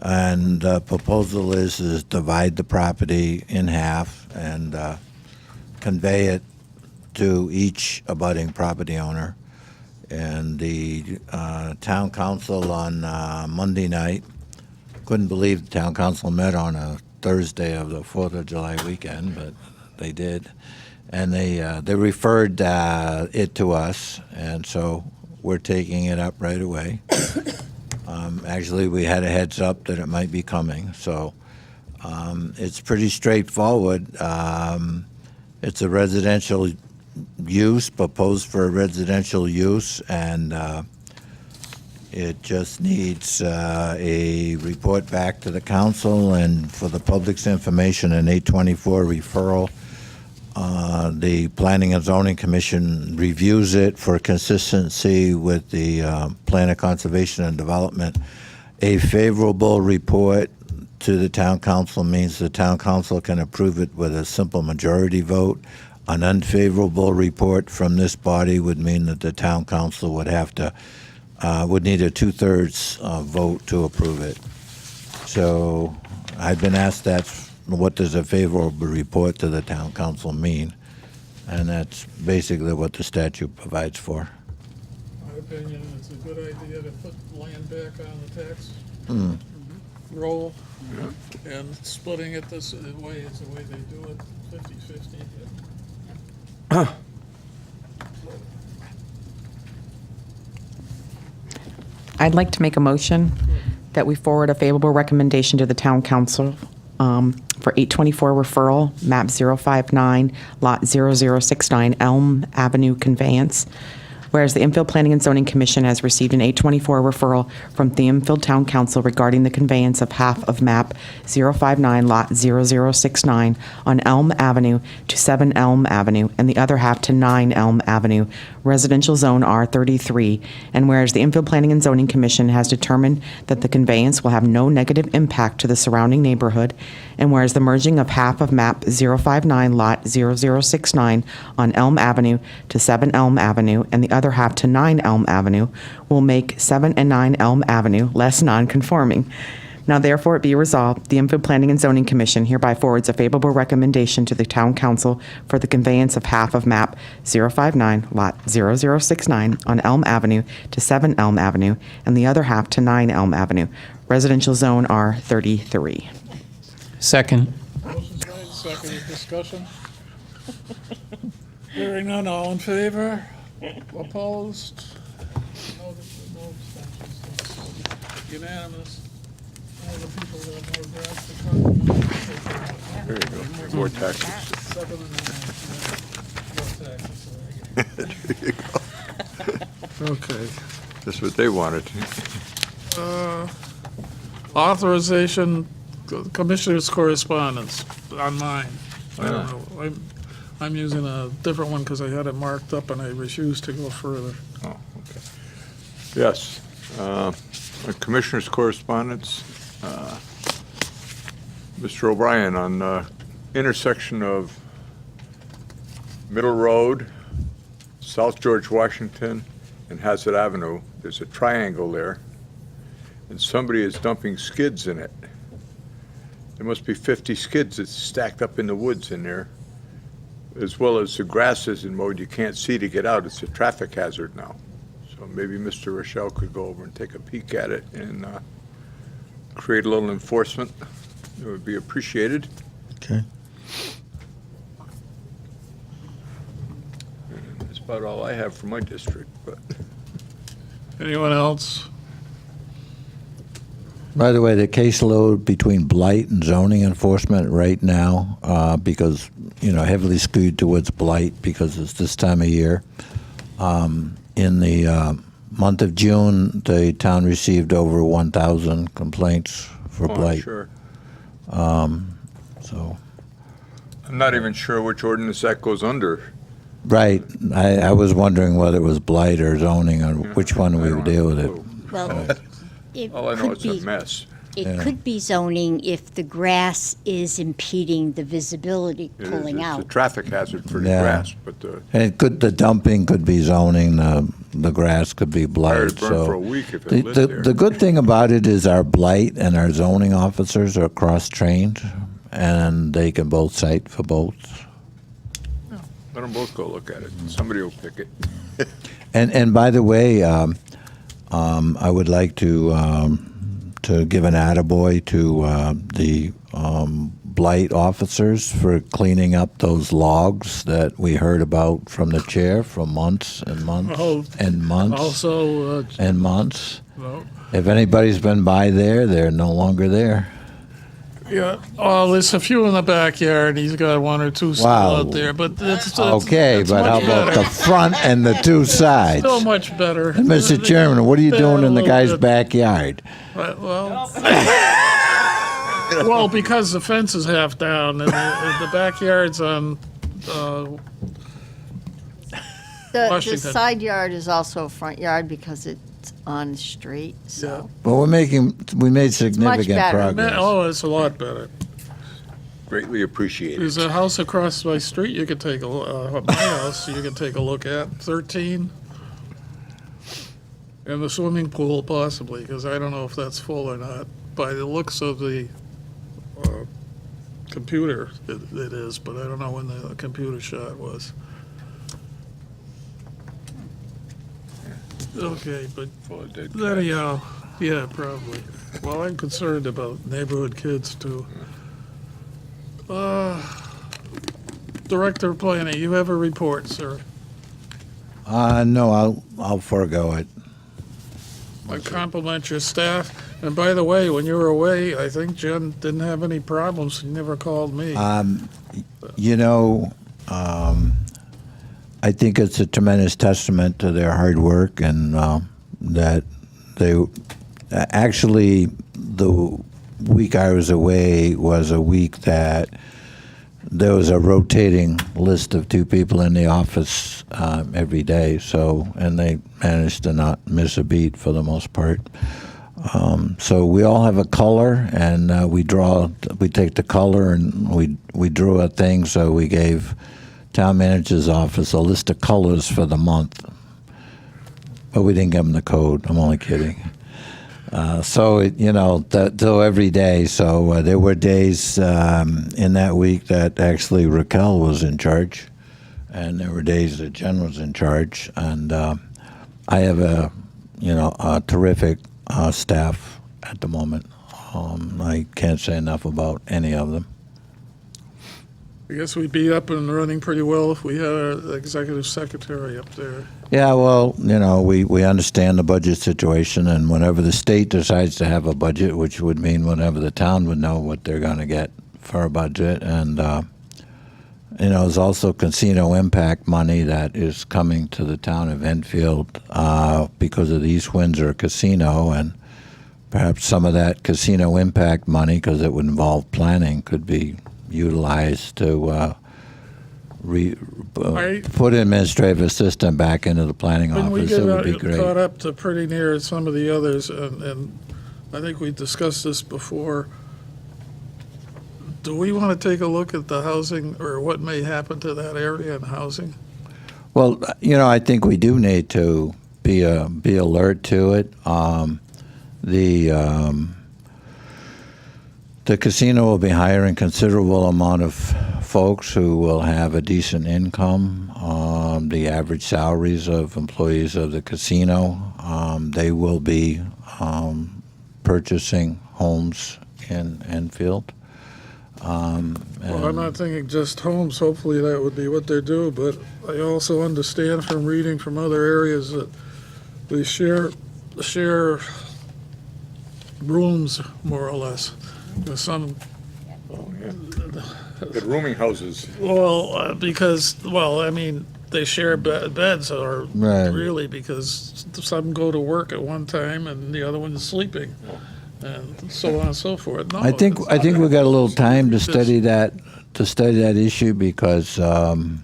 E: And the proposal is divide the property in half and convey it to each abutting property owner. And the town council on Monday night, couldn't believe the town council met on a Thursday of the 4th of July weekend, but they did. And they referred it to us, and so we're taking it up right away. Actually, we had a heads up that it might be coming, so it's pretty straightforward. It's a residential use, proposed for a residential use, and it just needs a report back to the council, and for the public's information, an 824 referral. The Planning and Zoning Commission reviews it for consistency with the Plan of Conservation and Development. A favorable report to the town council means the town council can approve it with a simple majority vote. An unfavorable report from this body would mean that the town council would have to would need a 2/3 vote to approve it. So I've been asked what does a favorable report to the town council mean? And that's basically what the statute provides for.
A: My opinion, it's a good idea to put land back on the tax roll, and splitting it this way is the way they do it, 50/50.
D: I'd like to make a motion that we forward a favorable recommendation to the town council for 824 referral, map 059, lot 0069, Elm Avenue conveyance. Whereas the Enfield Planning and Zoning Commission has received an 824 referral from the Enfield Town Council regarding the conveyance of half of map 059, lot 0069 on Elm Avenue to 7 Elm Avenue and the other half to 9 Elm Avenue, residential zone R33. And whereas the Enfield Planning and Zoning Commission has determined that the conveyance will have no negative impact to the surrounding neighborhood, and whereas the merging of half of map 059, lot 0069 on Elm Avenue to 7 Elm Avenue and the other half to 9 Elm Avenue will make 7 and 9 Elm Avenue less non-conforming. Now therefore it be resolved, the Enfield Planning and Zoning Commission hereby forwards a favorable recommendation to the Town Council for the conveyance of half of map 059, lot 0069 on Elm Avenue to 7 Elm Avenue and the other half to 9 Elm Avenue, residential zone R33.
C: Second.
A: Motion's made, seconded, discussion. Hearing none, all in favor? Opposed? No abstentions. That's unanimous. All the people that have more grass to cut.
B: There you go. More taxes.
A: 7 and 9. More taxes.
B: There you go.
A: Okay.
B: That's what they wanted.
A: Authorization, Commissioner's correspondence on mine. I don't know. I'm using a different one because I had it marked up and I refused to go further.
B: Oh, okay. Yes. Commissioner's correspondence. Mr. O'Brien, on intersection of Middle Road, South George Washington, and Hazard Avenue, there's a triangle there, and somebody is dumping skids in it. There must be 50 skids that's stacked up in the woods in there, as well as the grass isn't mowed. You can't see to get out. It's a traffic hazard now. So maybe Mr. Rochelle could go over and take a peek at it and create a little enforcement. It would be appreciated.
E: Okay.
B: And that's about all I have for my district, but
A: Anyone else?
E: By the way, the caseload between blight and zoning enforcement right now, because, heavily skewed towards blight because it's this time of year. In the month of June, the town received over 1,000 complaints for
B: Oh,
E: blight.
B: Sure.
E: So,
B: I'm not even sure which ordinance that goes under.
E: right, I was wondering whether it was blight or zoning or which one we
B: I
E: would
B: don't
E: deal
B: have
E: with
B: a
E: it.
B: clue.
G: Well, it
B: All I know
G: could
B: it's a
G: be,
B: mess.
G: it
E: Yeah.
G: could be zoning if the grass is impeding the visibility
B: It is.
G: pulling
B: It's a
G: out.
B: traffic hazard for the
E: Yeah.
B: grass, but
E: And the dumping could be zoning, the grass could be blight.
B: Fire to burn
E: So
B: for a week if it
E: the,
B: lived
E: the,
B: there.
E: the good thing about it is our blight and our zoning officers are cross-trained, and they can both cite for both.
B: let them both go look at it. Somebody will pick it.
E: And by the way, I would like to give an attaboy to the blight officers for cleaning up those logs that we heard about from the chair for months and months
A: Oh,
E: and months
A: Also,
E: and months.
A: no.
E: If anybody's been by there, they're no longer there.
A: Yeah, oh, there's a few in the backyard. He's got one or two still
E: Wow.
A: out there, but it's
E: Okay,
A: it's
E: but how
A: much
E: about
A: better.
E: the front and the two sides?
A: Still much better.
E: And Mr. Chairman, what are you doing in the
A: A little
E: guy's
A: bit.
E: backyard?
A: Well, well, because the fence is half down and the backyard's on,
P: The
A: Washington.
P: side yard is also a front yard because it's on the street, so.
E: But we made significant
P: better.
E: progress.
A: oh, it's a lot better.
B: Greatly appreciated.
A: There's a house across my street you could take my house, you could take a look at, 13. And the swimming pool possibly, because I don't know if that's full or not. By the looks of the computer, it is, but I don't know when the computer shot was. Okay, but anyhow, yeah, probably. Well, I'm concerned about neighborhood kids too. Director of Planning, you have a report, sir.
E: No, I'll forego it.
A: I compliment your staff. And by the way, when you were away, I think Jen didn't have any problems. She never called me.
E: You know, I think it's a tremendous testament to their hard work and that they actually, the week I was away was a week that there was a rotating list of two people in the office every day. So, and they managed to not miss a beat for the most part. So we all have a color, and we take the color and we drew a thing. So we gave town manager's office a list of colors for the month, but we didn't give them the code. I'm only kidding. So every day. So there were days in that week that actually Raquel was in charge, and there were days that Jen was in charge. And I have a terrific staff at the moment. I can't say enough about any of them.
A: I guess we'd be up and running pretty well if we had our executive secretary up there.
E: Yeah, well, we understand the budget situation, and whenever the state decides to have a budget, which would mean whenever the town would know what they're going to get for a budget, and there's also casino impact money that is coming to the town of Enfield because of the East Windsor Casino, and perhaps some of that casino impact money, because it would involve planning, could be utilized to put an administrative assistant back into the planning
A: When we
E: office.
A: get
E: It would be great.
A: caught up to pretty near some of the others, and I think we discussed this before, do we want to take a look at the housing, or what may happen to that area in housing?
E: Well, I think we do need to be alert to it. The casino will be hiring considerable amount of folks who will have a decent income. The average salaries of employees of the casino, they will be purchasing homes in Enfield.
A: Well, I'm not thinking just homes, hopefully that would be what they do, but I also understand from reading from other areas that the share rooms, more or less. There's some,
B: The rooming houses,
A: because, I mean, they share beds, or
E: Right.
A: really, because some go to work at one time and the other one is sleeping, and so on and so forth. No,
E: I think
A: it's
E: we got a little time to
A: It's-
E: study that issue because I'm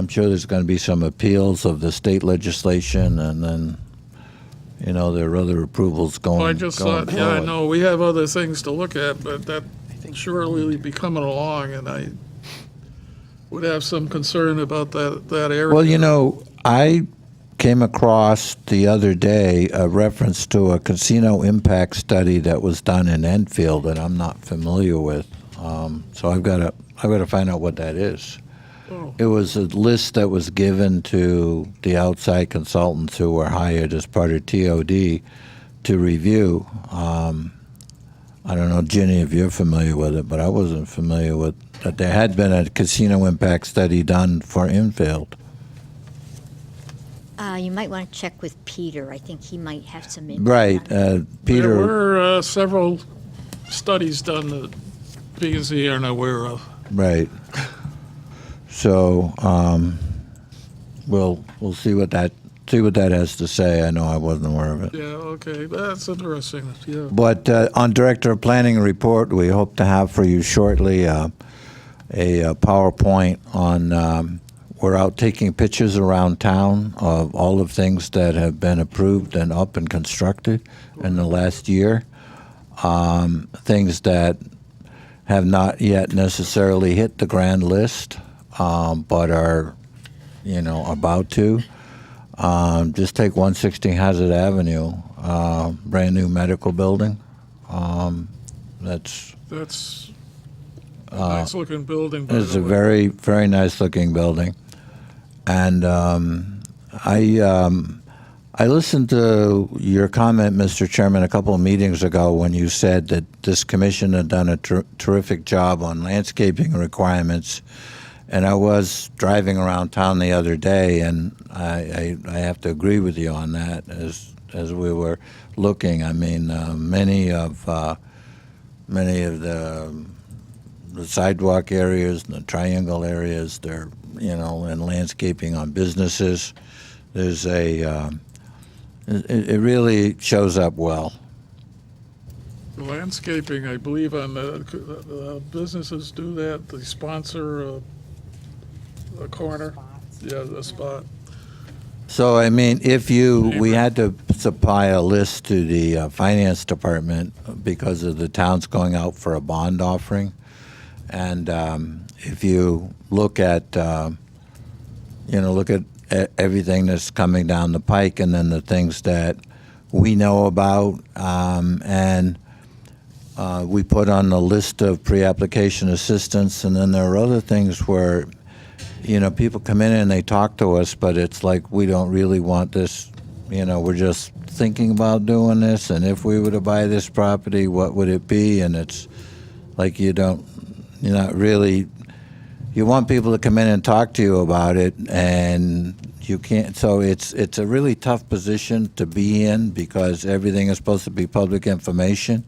E: sure there's going to be some appeals of the state legislation, and then there are other approvals going.
A: Well, I just
E: going
A: thought, yeah, I
E: forward.
A: know, we have other things to look at, but that surely will be coming along, and I would have some concern about that area.
E: Well, I came across the other day a reference to a casino impact study that was done in Enfield that I'm not familiar with. So I've got to find out what that is.
A: Oh.
E: It was a list that was given to the outside consultants who were hired as part of TOD to review. I don't know, Ginny, if you're familiar with it, but I wasn't familiar with that. There had been a casino impact study done for Enfield.
G: You might want to check with Peter. I think he might have some input.
E: Right,
G: on
E: Peter.
A: There were several studies done that P&Z aren't aware of.
E: Right. So we'll see what that has to say. I know I wasn't aware of it.
A: Yeah, okay, that's interesting, yeah.
E: But on Director of Planning report, we hope to have for you shortly a PowerPoint on. We're out taking pictures around town of all of things that have been approved and up and constructed in the last year. Things that have not yet necessarily hit the grand list, but are, about to. Just take 160 Hazard Avenue, brand new medical building. That's
A: a nice-looking building, by
E: it's
A: the
E: a
A: way.
E: very, very nice looking building. And I listened to your comment, Mr. Chairman, a couple of meetings ago when you said that this commission had done a terrific job on landscaping requirements. And I was driving around town the other day, and I have to agree with you on that. As we were looking, I mean, many of the sidewalk areas, the triangle areas, they're and landscaping on businesses. There's it really shows up well.
A: The landscaping, I believe, on the businesses do that, they sponsor a corner, yeah, a spot.
E: So, I mean, we had to supply a list to the finance department because of the town's going out for a bond offering. And if you look at, everything that's coming down the pike, and then the things that we know about, and we put on the list of pre-application assistance, and then there are other things where people come in and they talk to us, but it's like we don't really want this. We're just thinking about doing this, and if we were to buy this property, what would it be? And it's like you're not really. You want people to come in and talk to you about it, and you can't. So it's a really tough position to be in because everything is supposed to be public information.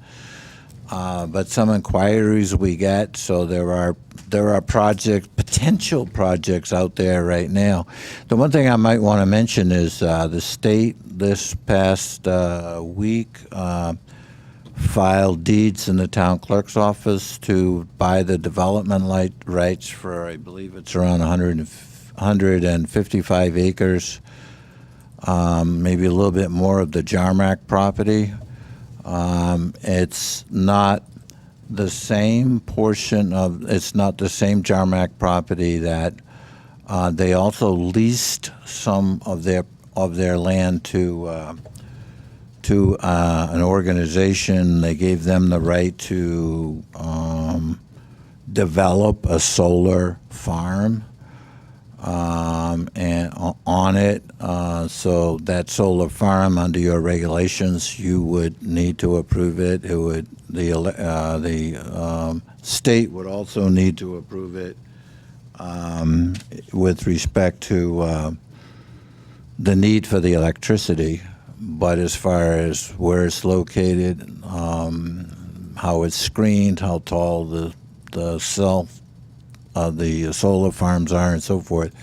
E: But some inquiries we get, so there are potential projects out there right now. The one thing I might want to mention is the state this past week filed deeds in the town clerk's office to buy the development rights for, I believe it's around 155 acres, maybe a little bit more of the Jarmac property. It's not the same Jarmac property that they also leased some of their land to an organization. They gave them the right to develop a solar farm and on it. So that solar farm, under your regulations, you would need to approve it. The state would also need to approve it with respect to the need for the electricity. but as far as where it's located, how it's screened, how tall the solar farms are, and so forth.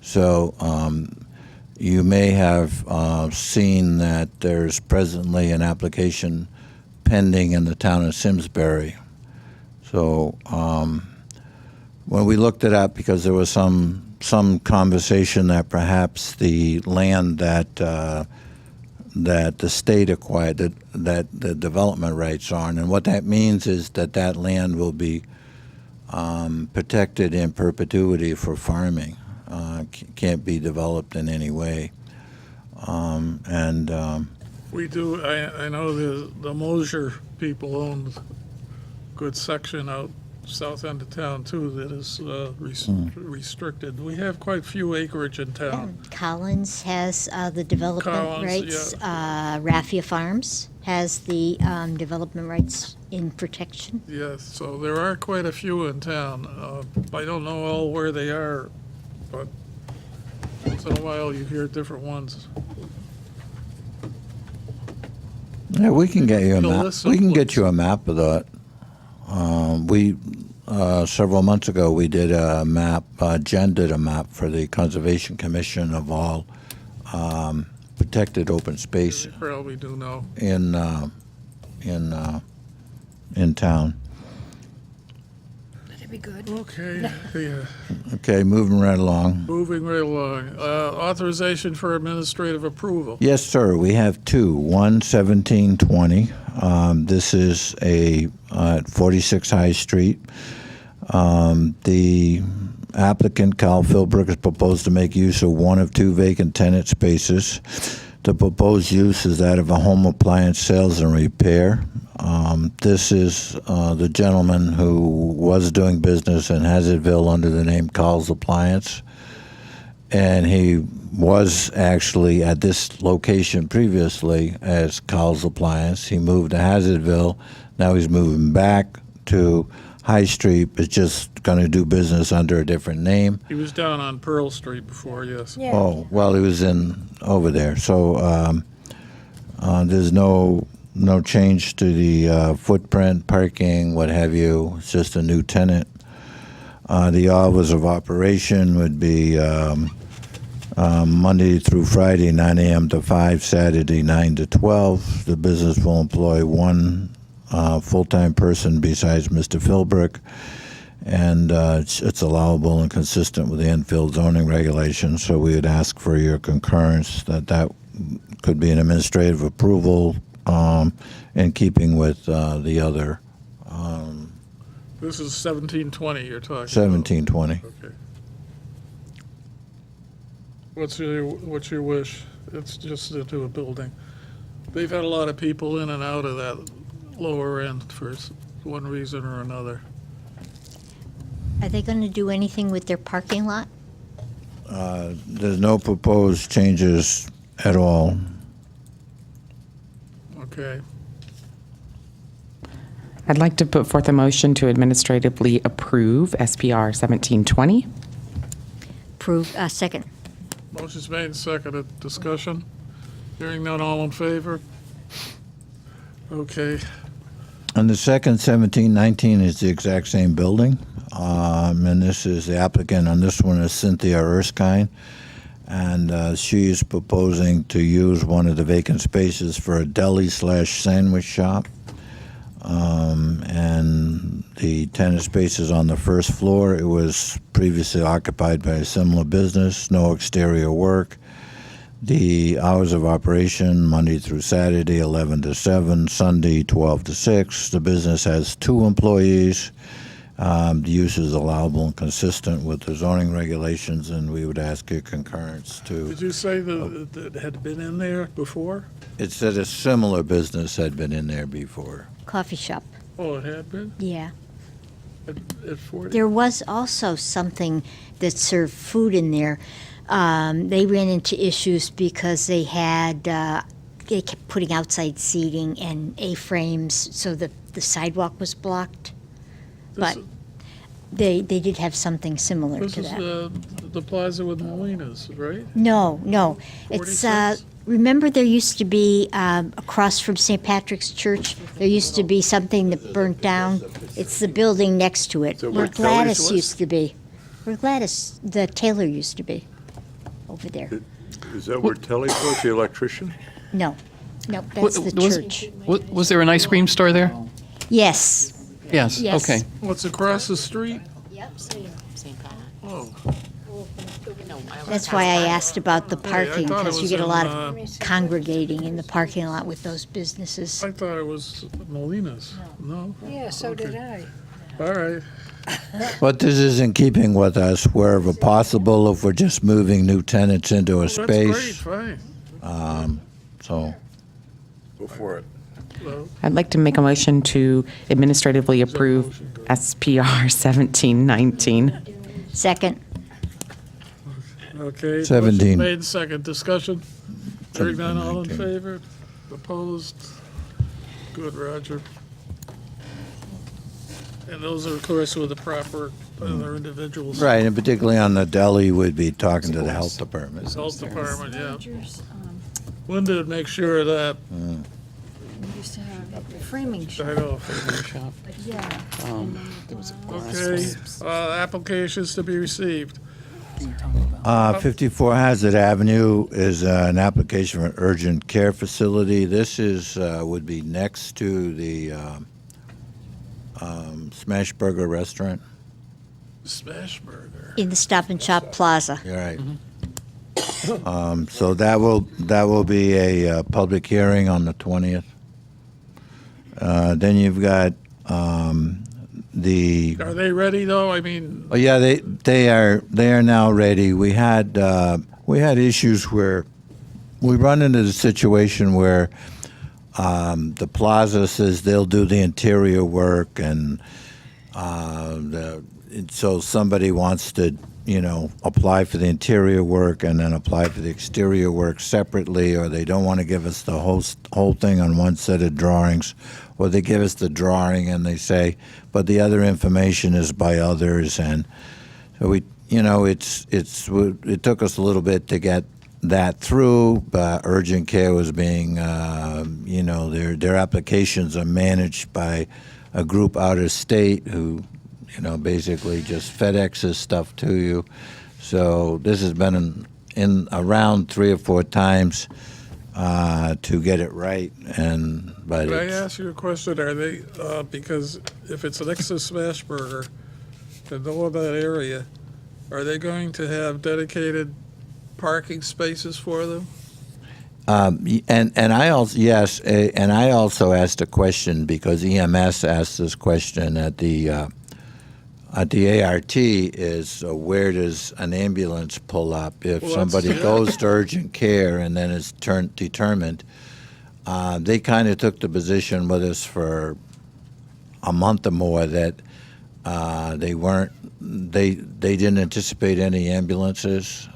E: So you may have seen that there's presently an application pending in the town of Simsbury. So when we looked it up, because there was some conversation that perhaps the land that the state acquired, that the development rights on, and what that means is that that land will be protected in perpetuity for farming, can't be developed in any way,
A: We do, I know the Mosier people own a good section out south end of town too that is restricted. We have quite a few acreage in town.
G: Collins has the development
A: Collins,
G: rights. Raffia Farms has the development rights in protection.
A: Yes, so there are quite a few in town. I don't know all where they are, but once in a while you hear different ones.
E: Yeah, we can get you a
A: The
E: map.
A: list
E: We can
A: of
E: get you a map of that. We several months ago we did a map. Jen did a map for the Conservation Commission of all protected open space
A: You probably do know.
E: in town.
O: That'd be good.
A: Okay, yeah.
E: Okay, moving right along.
A: Moving right along. Authorization for administrative approval.
E: Yes, sir. We have two. One, 1720. This is at 46 High Street. The applicant, Kyle Philbrook, has proposed to make use of one of two vacant tenant spaces. The proposed use is that of a home appliance sales and repair. This is the gentleman who was doing business in Hazardville under the name Carl's Appliance. And he was actually at this location previously as Carl's Appliance. He moved to Hazardville. Now he's moving back to High Street, but just going to do business under a different name.
A: He was down on Pearl Street before, yes.
E: Oh, well, he was over there. So there's no change to the footprint, parking, what have you. It's just a new tenant. The hours of operation would be Monday through Friday, 9 a.m. to 5, Saturday, 9 to 12. The business will employ one full-time person besides Mr. Philbrook, and it's allowable and consistent with the Enfield zoning regulations, so we would ask for your concurrence that could be an administrative approval in keeping with the other
A: This is 1720 you're talking about.
E: 1720.
A: Okay. What's your wish? It's just to do a building. They've had a lot of people in and out of that lower end for one reason or another.
G: Are they going to do anything with their parking lot?
E: There's no proposed changes at all.
A: Okay.
D: I'd like to put forth a motion to administratively approve SPR 1720.
G: Approve, second.
A: Motion's made and seconded. Discussion? Hearing none, all in favor? Okay.
E: And the second, 1719, is the exact same building. And this is the applicant on this one is Cynthia Erskine. And she is proposing to use one of the vacant spaces for a deli/sandwich shop. And the tenant space is on the first floor. It was previously occupied by a similar business, no exterior work. The hours of operation, Monday through Saturday, 11 to 7, Sunday, 12 to 6. The business has 2 employees. The use is allowable and consistent with the zoning regulations, and we would ask your concurrence to.
A: Did you say that it had been in there before?
E: It said a similar business had been in there before.
G: Coffee shop.
A: Oh, it had been?
G: Yeah.
A: At 40?
G: There was also something that served food in there. They ran into issues because they kept putting outside seating and A-frames so that the sidewalk was blocked. But they did have something similar
A: This
G: to
A: is
G: that.
A: the plaza with Molinas, right?
G: No. It's
A: 46?
G: remember there used to be, across from St. Patrick's Church, there used to be something that burnt down? It's the building next to it,
B: Is that
G: where
B: where Kelly's
G: Gladys
B: was?
G: used to be. Where Gladys, the tailor used to be, over there.
B: Is that where Telly was, the electrician?
G: No, that's the church.
C: Was there an ice cream store there?
G: Yes,
C: Yes,
G: Yes.
C: okay.
A: What's across the street?
D: St. Pat.
A: Oh,
G: that's why I asked about the parking,
A: thought it
G: because you
A: was
G: get a
A: in,
G: lot of congregating in the parking lot with those businesses.
A: I thought it was Molina's. No?
O: Yeah, so did I.
A: All right.
E: But this is in keeping with us wherever possible if we're just moving new tenants into a
A: That's great,
E: space.
A: fine.
E: So,
B: Go for it.
A: Well,
D: I'd like to make a motion to administratively approve SPR 1719.
G: Second,
A: Okay. motion
E: 17.
A: Made second. Discussion? Hearing none, all in favor? Opposed? Good, Roger. And those are, of course, with the proper other individuals.
E: right, and particularly on the deli, we'd be talking to the health department.
A: Health Department, yeah. Linda would make sure of that.
P: We used to have a framing
A: I
P: shop.
A: know.
P: Yeah.
A: Okay, applications to be received.
E: 54 Hazard Avenue is an application for an urgent care facility. This is, would be next to the Smash Burger restaurant.
A: Smash Burger.
G: in the Stop and Shop Plaza.
E: You're right. So that will be a public hearing on the 20th. Then you've got the.
A: Are they ready, though? I mean,
E: Oh yeah, they are now ready. We had issues where we run into the situation where the plaza says they'll do the interior work, and so somebody wants to apply for the interior work and then apply for the exterior work separately, or they don't want to give us the whole thing on one set of drawings, or they give us the drawing and they say, but the other information is by others, and so it took us a little bit to get that through, but urgent care was being, their applications are managed by a group out of state who, basically just FedExes stuff to you. So this has been in around 3 or 4 times to get it right, but
A: could I
E: it's,
A: ask you a question? Are they, because if it's next to Smash Burger, to know that area, are they going to have dedicated parking spaces for them?
E: and I also yes, and I also asked a question because EMS asked this question at the ART is where does an ambulance pull up if
A: Well,
E: somebody
A: that's-
E: goes to urgent care and then is determined. They kind of took the position with us for a month or more that they didn't anticipate any ambulances,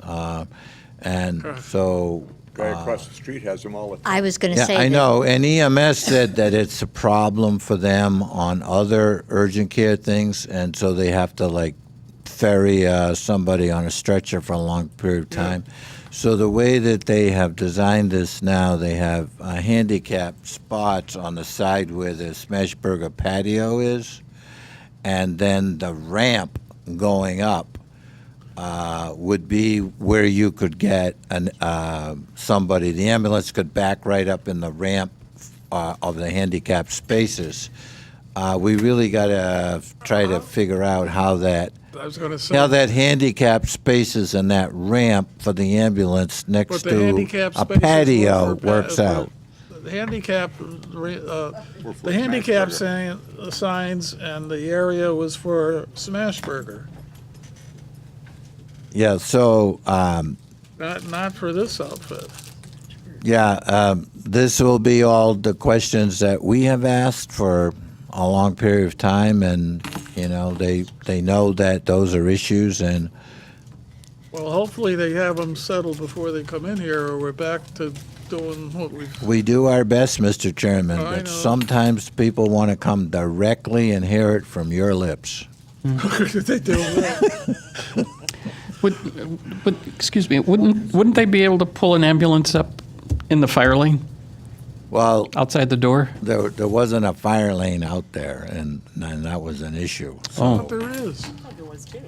E: and so.
B: Guy across the street has them all the time.
G: I was going to
E: Yeah,
G: say
E: I
G: that.
E: know, and EMS said that it's a problem for them on other urgent care things, and so they have to ferry somebody on a stretcher for a long period of time. So the way that they have designed this now, they have handicapped spots on the side where the Smash Burger patio is, and then the ramp going up would be where you could get somebody. The ambulance could back right up in the ramp of the handicapped spaces. We really got to try to figure out how that handicapped spaces and that ramp for the ambulance next
A: But the
E: to
A: handicap
E: a
A: spaces
E: patio
A: were for
E: works out.
A: The handicap signs and the area was for Smash Burger,
E: Yeah, so
A: not for this outfit.
E: this will be all the questions that we have asked for a long period of time, and they know that those are issues, and
A: Well, hopefully they have them settled before they come in here, or we're back to doing what we've.
E: we do our best, Mr. Chairman,
A: I
E: but
A: know.
E: sometimes people want to come directly and hear it from your lips.
A: They do.
C: Excuse me, wouldn't they be able to pull an ambulance up In the fire lane,
E: Well,
C: outside the door?
E: there wasn't a fire lane out there, and that was an issue.
C: Oh.
A: But there is.
D: There was too.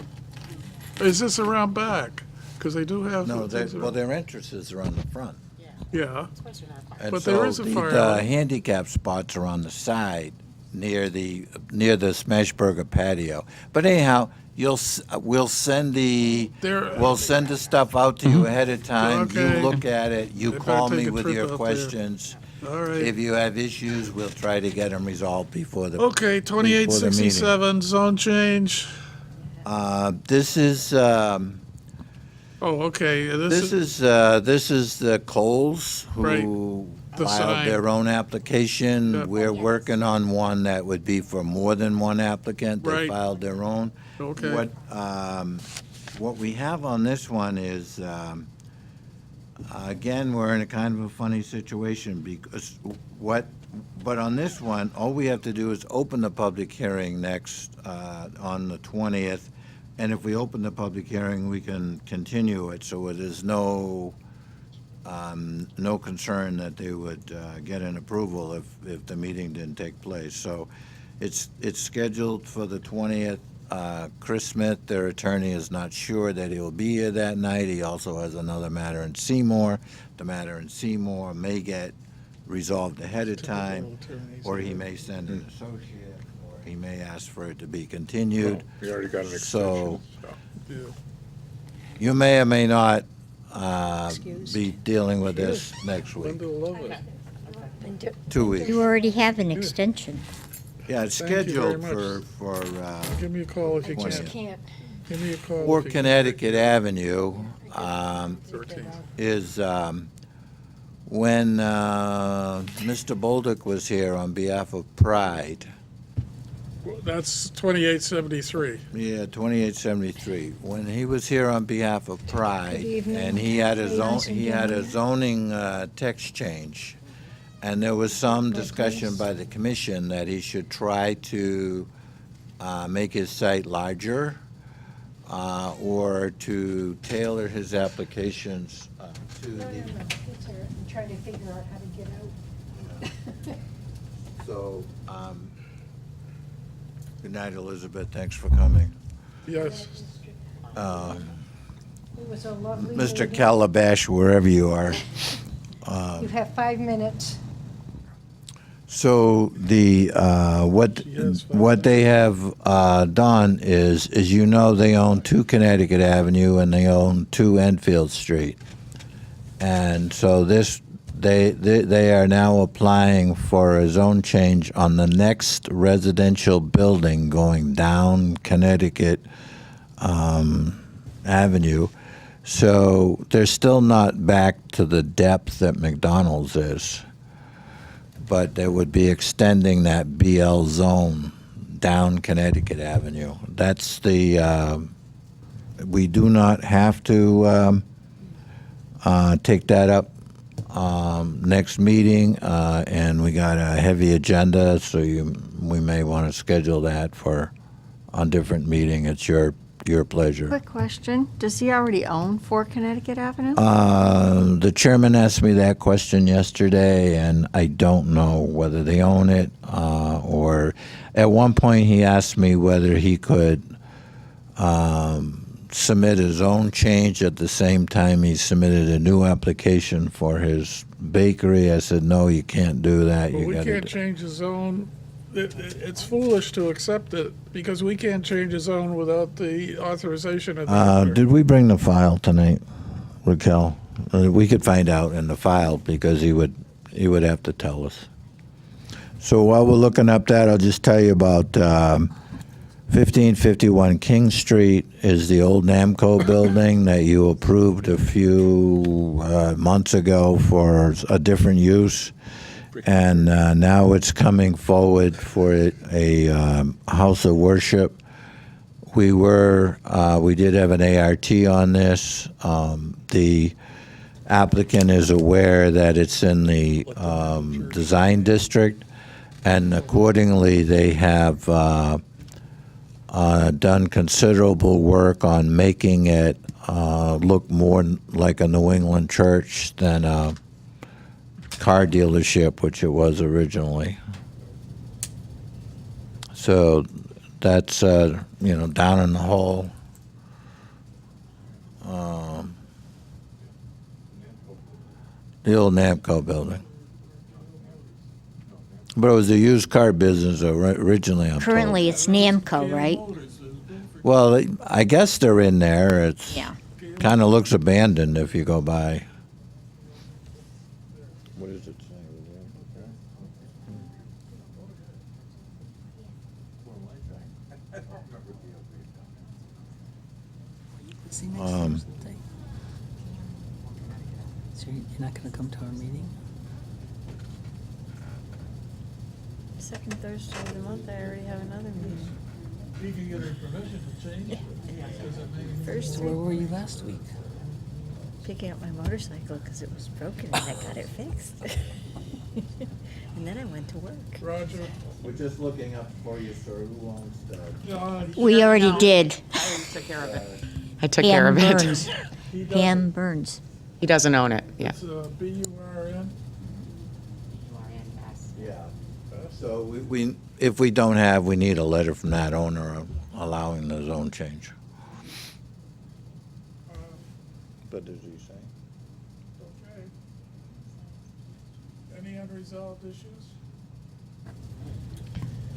A: Is this around back? Because they do have.
E: No,
A: things
E: well,
A: around-
E: their entrances are on the front.
A: Yeah,
E: And
A: But there
E: so
A: is a
E: the-
A: fire
E: the
A: lane.
E: handicap spots are on the side near the Smashburger patio. But anyhow, we'll send the stuff out to you ahead of time. You
A: Okay.
E: look at it. You
A: They better
E: call
A: take
E: me
A: a
E: with
A: trip
E: your
A: out there.
E: questions.
A: all right.
E: If you have issues, we'll try to get them resolved before the
A: Okay, 2867, zone change.
E: This is.
A: Oh, okay,
E: This is the Coles
A: Right.
E: who
A: The
E: filed
A: sign.
E: their own application.
A: Yep.
E: We're working on one that would be for more than one applicant. They
A: Right.
E: filed their own.
A: Okay.
E: What we have on this one is, again, we're in a kind of a funny situation because but on this one, all we have to do is open the public hearing next, on the 20th. And if we open the public hearing, we can continue it, so it is no concern that they would get an approval if the meeting didn't take place. So it's scheduled for the 20th. Chris Smith, their attorney, is not sure that he'll be here that night. He also has another matter in Seymour. The matter in Seymour may get resolved ahead of time, or he may send an associate, or he may ask for it to be continued.
B: We already got an extension.
E: So
A: Yeah.
E: you may or may not
O: Excuse.
E: be dealing with this next week,
A: Linda will love it.
E: 2 weeks.
G: You already have an extension.
E: Yeah, it's
A: Thank you very
E: scheduled for
A: Give me a call if you
E: Twenty.
A: can.
O: Can't.
A: Give me a call.
E: or
A: if you can.
E: Connecticut Avenue.
A: 13th.
E: Is when Mr. Bolduc was here on behalf of Pride.
A: That's 2873.
E: Yeah, 2873. When he was here on behalf of Pride,
O: Good evening.
E: and he had a
O: Ladies and
E: zoning text change, and there was some discussion by the commission that he should try to make his site larger, or to tailor his applications to the.
O: I'm trying to figure out how to get out.
E: So, good night, Elizabeth. Thanks for coming.
A: Yes.
O: It was a lovely
E: Mr.
O: meeting.
E: Calabash, wherever you are.
O: You have 5 minutes.
E: So the what they have done is you know they own 2 Connecticut Avenue and they own 2 Enfield Street, and so they are now applying for a zone change on the next residential building going down Connecticut Avenue. So they're still not back to the depth that McDonald's is, but they would be extending that BL zone down Connecticut Avenue. That's the, we do not have to take that up next meeting, and we got a heavy agenda, so we may want to schedule that for a different meeting. It's your pleasure.
P: Quick question. Does he already own 4 Connecticut Avenue?
E: The chairman asked me that question yesterday, and I don't know whether they own it, or at one point he asked me whether he could submit his own change at the same time he submitted a new application for his bakery. I said, no, you can't do that.
A: But
E: You
A: we
E: got
A: can't
E: to.
A: change the zone. It's foolish to accept it because we can't change a zone without the authorization of the governor.
E: Did we bring the file tonight, Raquel? We could find out in the file because he would have to tell us. So while we're looking up that, I'll just tell you about 1551 King Street is the old Namco building that you approved a few months ago for a different use. And now it's coming forward for a house of worship. We did have an ART on this. The applicant is aware that it's in the design district, and accordingly they have done considerable work on making it look more like a New England church than car dealership, which it was originally. So that's, down in the hall. The old Namco building. But it was a used car business originally, I'm told.
G: Currently, it's Namco, right?
E: Well, I guess they're in there. It's
G: Yeah.
E: kind of looks abandoned if you go by. What does it say? Um,
F: So you're not going to come to our meeting?
P: Second Thursday of the month, I already have another meeting.
A: You can get her permission to change it.
P: First
F: Where
P: week,
F: were you last week?
P: picking up my motorcycle because it was broken and I got it fixed. And then I went to work.
A: Roger.
E: We're just looking up for you, sir. Who wants that?
G: We already did.
D: I took care of it. I took care of
G: Pam
D: it.
G: Burns.
A: He
G: Pam Burns.
D: He doesn't own it, yeah.
A: It's B-U-R-N.
E: Yeah. So if we don't have, we need a letter from that owner allowing the zone change. But does he say?
A: Okay. Any unresolved issues?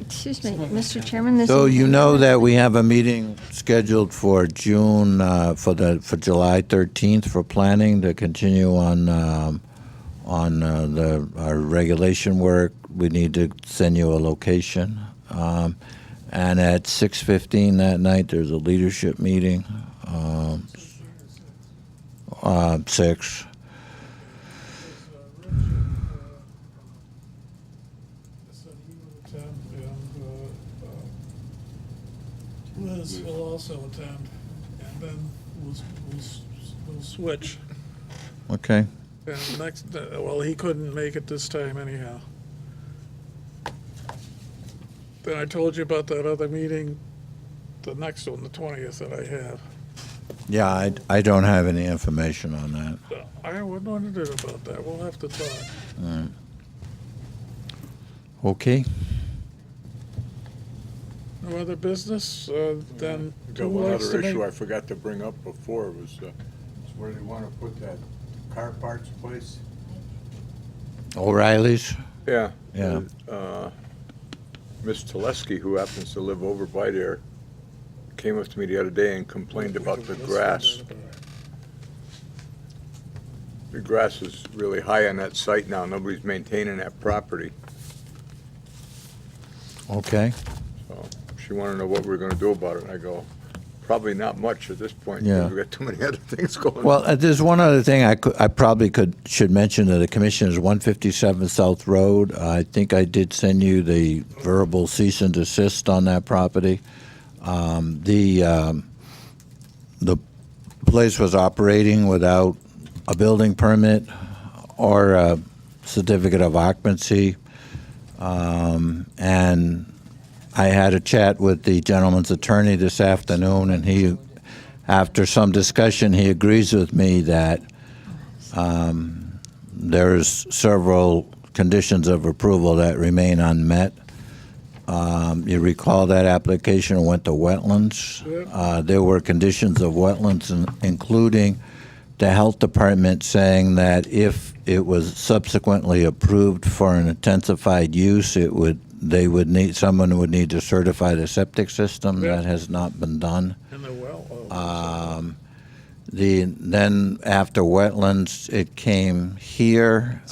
P: Excuse me, Mr. Chairman, this
E: So
P: is-
E: you know that we have a meeting scheduled for June, for July 13th for planning to continue on our regulation work. We need to send you a location. And at 6:15 that night, there's a leadership meeting. 6.
A: Said he would attend, and Liz will also attend, and then we'll switch.
E: Okay.
A: And next, well, he couldn't make it this time anyhow. Then I told you about that other meeting, the next one, the 20th that I have.
E: Yeah, I don't have any information on that.
A: I wondered about that. We'll have to talk.
E: All right. Okay.
A: No other business, then
B: I
A: who
B: got one
A: likes
B: other
A: to
B: issue I
A: make?
B: forgot to bring up before, was where they want to put that car parts place.
E: O'Reilly's?
B: Yeah.
E: Yeah.
B: Ms. Telesky, who happens to live over by there, came up to me the other day and complained about the grass. The grass is really high on that site now. Nobody's maintaining that property.
E: Okay.
B: So she wanted to know what we were going to do about it. And I go, probably not much at this point.
E: Yeah.
B: Because we've got too many other things going on.
E: Well, there's one other thing I probably should mention to the commission is 157 South Road. I think I did send you the verbal cease and desist on that property. The place was operating without a building permit or a certificate of occupancy. And I had a chat with the gentleman's attorney this afternoon, and he, after some discussion, he agrees with me that there's several conditions of approval that remain unmet. You recall that application went to wetlands. There were conditions of wetlands, including the health department saying that if it was subsequently approved for an intensified use, someone would need to certify the septic system.
A: Yeah.
E: That has not been done.
A: In the well.
E: Then after wetlands, it came here.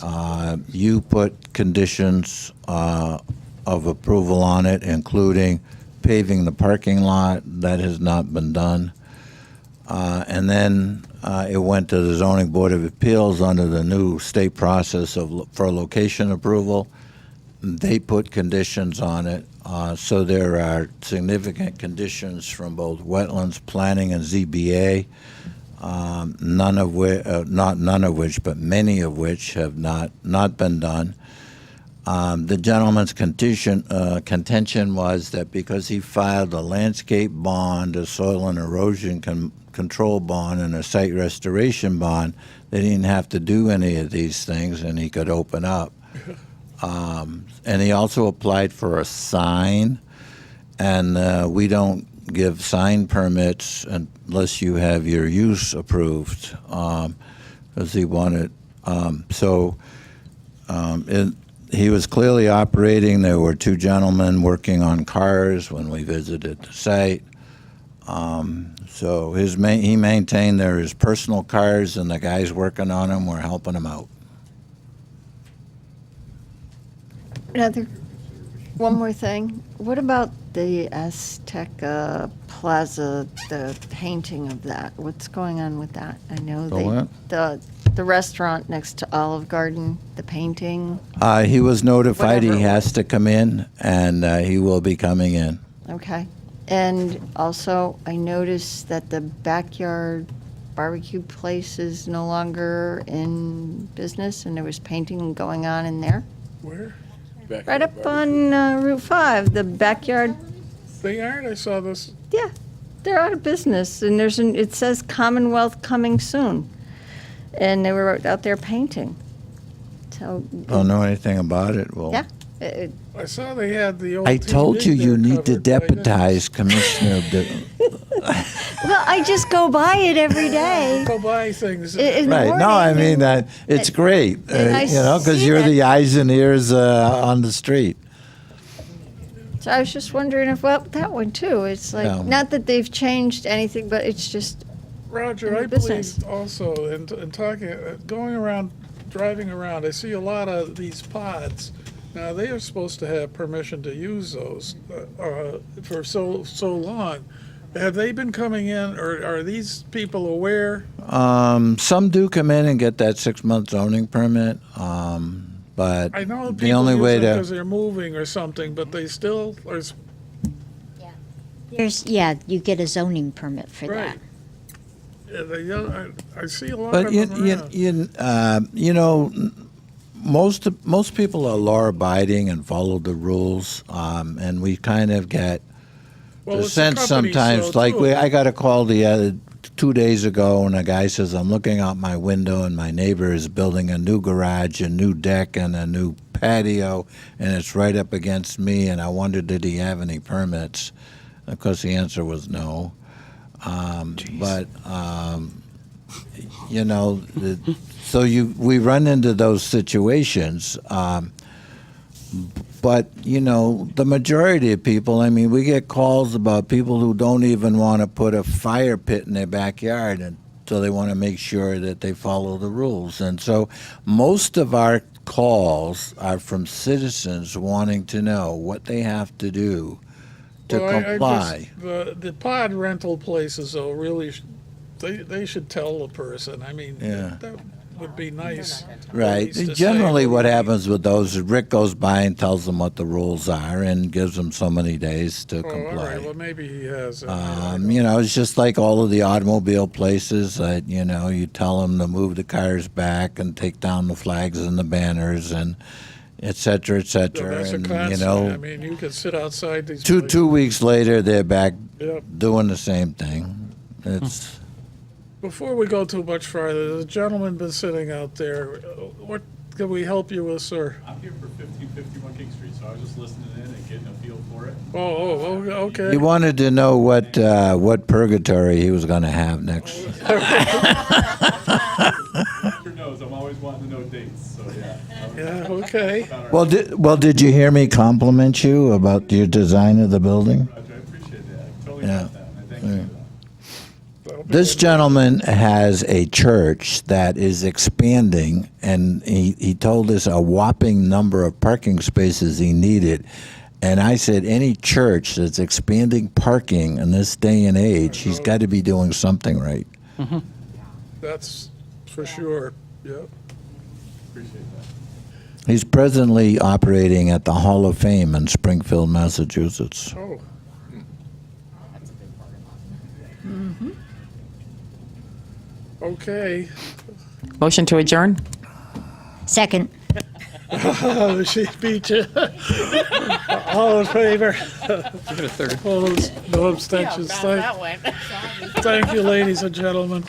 E: You put conditions of approval on it, including paving the parking lot. That has not been done. And then it went to the Zoning Board of Appeals under the new state process for location approval. They put conditions on it. So there are significant conditions from both wetlands, planning, and ZBA. Many of which have not been done. The gentleman's contention was that because he filed a landscape bond, a soil and erosion control bond, and a site restoration bond, they didn't have to do any of these things, and he could open up. And he also applied for a sign, and we don't give sign permits unless you have your use approved, because he wanted. He was clearly operating. There were two gentlemen working on cars when we visited the site. So he maintained his personal cars, and the guys working on them were helping him out.
Q: One more thing. What about the Azteca Plaza, the painting of that? What's going on with that? I know the restaurant next to Olive Garden, the painting.
E: He was notified
Q: Whatever
E: he
Q: it
E: has to come in, and he will be coming in.
Q: Okay. And also, I noticed that the backyard barbecue place is no longer in business, and there was painting going on in there.
A: Where?
Q: Right up on Route 5, the backyard.
A: They aren't? I saw this.
Q: Yeah, they're out of business, and it says Commonwealth coming soon. And they were out there painting. So.
E: Don't know anything about it. Well,
Q: Yeah.
A: I saw they had the old
E: I told
A: TV
E: you you
A: there
E: need to
A: covered, but I didn't-
E: deputize Commissioner.
Q: Well, I just go by it every day.
A: Go buy things.
Q: In the
E: Right. No, I
Q: morning,
E: mean that it's great.
Q: and I
E: Because
Q: see
E: you're
Q: that.
E: the eyes and ears on the street.
Q: So I was just wondering if, well, that one too. It's like,
E: Yeah.
Q: not that they've changed anything, but it's just.
A: Roger,
Q: in the
A: I
Q: business.
A: believe also, in talking, going around, driving around, I see a lot of these pods. Now, they are supposed to have permission to use those for so long. Have they been coming in, or are these people aware?
E: Some do come in and get that 6-month zoning permit, but
A: I know
E: the
A: people
E: only
A: use
E: way
A: them because
E: to
A: they're moving or something, but they still are.
G: You get a zoning permit for that.
A: Yeah, I see a lot
E: But
A: of them around.
E: you know, most people are law abiding and follow the rules, and we kind of get
A: Well,
E: the
A: it's a
E: sense
A: company,
E: sometimes.
A: so,
E: Like
A: too.
E: I got a call the other 2 days ago, and a guy says, "I'm looking out my window, and my neighbor is building a new garage, a new deck, and a new patio, and it's right up against me. And I wondered, did he have any permits?" Of course, the answer was no. You know, we run into those situations. But, you know, the majority of people, I mean, we get calls about people who don't even want to put a fire pit in their backyard, and so they want to make sure that they follow the rules. And so most of our calls are from citizens wanting to know what they have to do to comply.
A: The pod rental places, though, really, they should tell the person. I mean,
E: Yeah.
A: that would be nice.
E: Right.
A: at least to say,
E: Generally, what happens with those is Rick goes by and tells them what the rules are and gives them so many days to
A: Oh, all
E: comply.
A: right, well, maybe he has.
E: You know, it's just like all of the automobile places that, you know, you tell them to move the cars back and take down the flags and the banners and et cetera, et
A: So
E: cetera.
A: that's a
E: And,
A: constant.
E: you know,
A: I mean, you could sit outside these.
E: two weeks later, they're back
A: Yep.
E: doing the same thing. It's
A: Before we go too much farther, the gentleman been sitting out there. What can we help you with, sir?
R: I'm here for 1551 King Street, so I was just listening in and getting a feel for it.
A: Oh, okay.
E: He wanted to know what purgatory he was going to have next.
R: Who knows? I'm always wanting to know dates, so yeah.
A: Yeah, okay.
E: Well, did you hear me compliment you about your design of the building?
R: Roger, I appreciate that. I totally
E: Yeah.
R: got that, and I thank you for that.
E: This gentleman has a church that is expanding, and he told us a whopping number of parking spaces he needed. And I said, any church that's expanding parking in this day and age, he's got to be doing something right.
A: That's for sure, yeah.
R: Appreciate that.
E: He's presently operating at the Hall of Fame in Springfield, Massachusetts.
A: Oh. Okay.
D: Motion to adjourn?
G: Second.
A: She beat you. All in favor? Opposed? No abstentions. Thank you, ladies and gentlemen.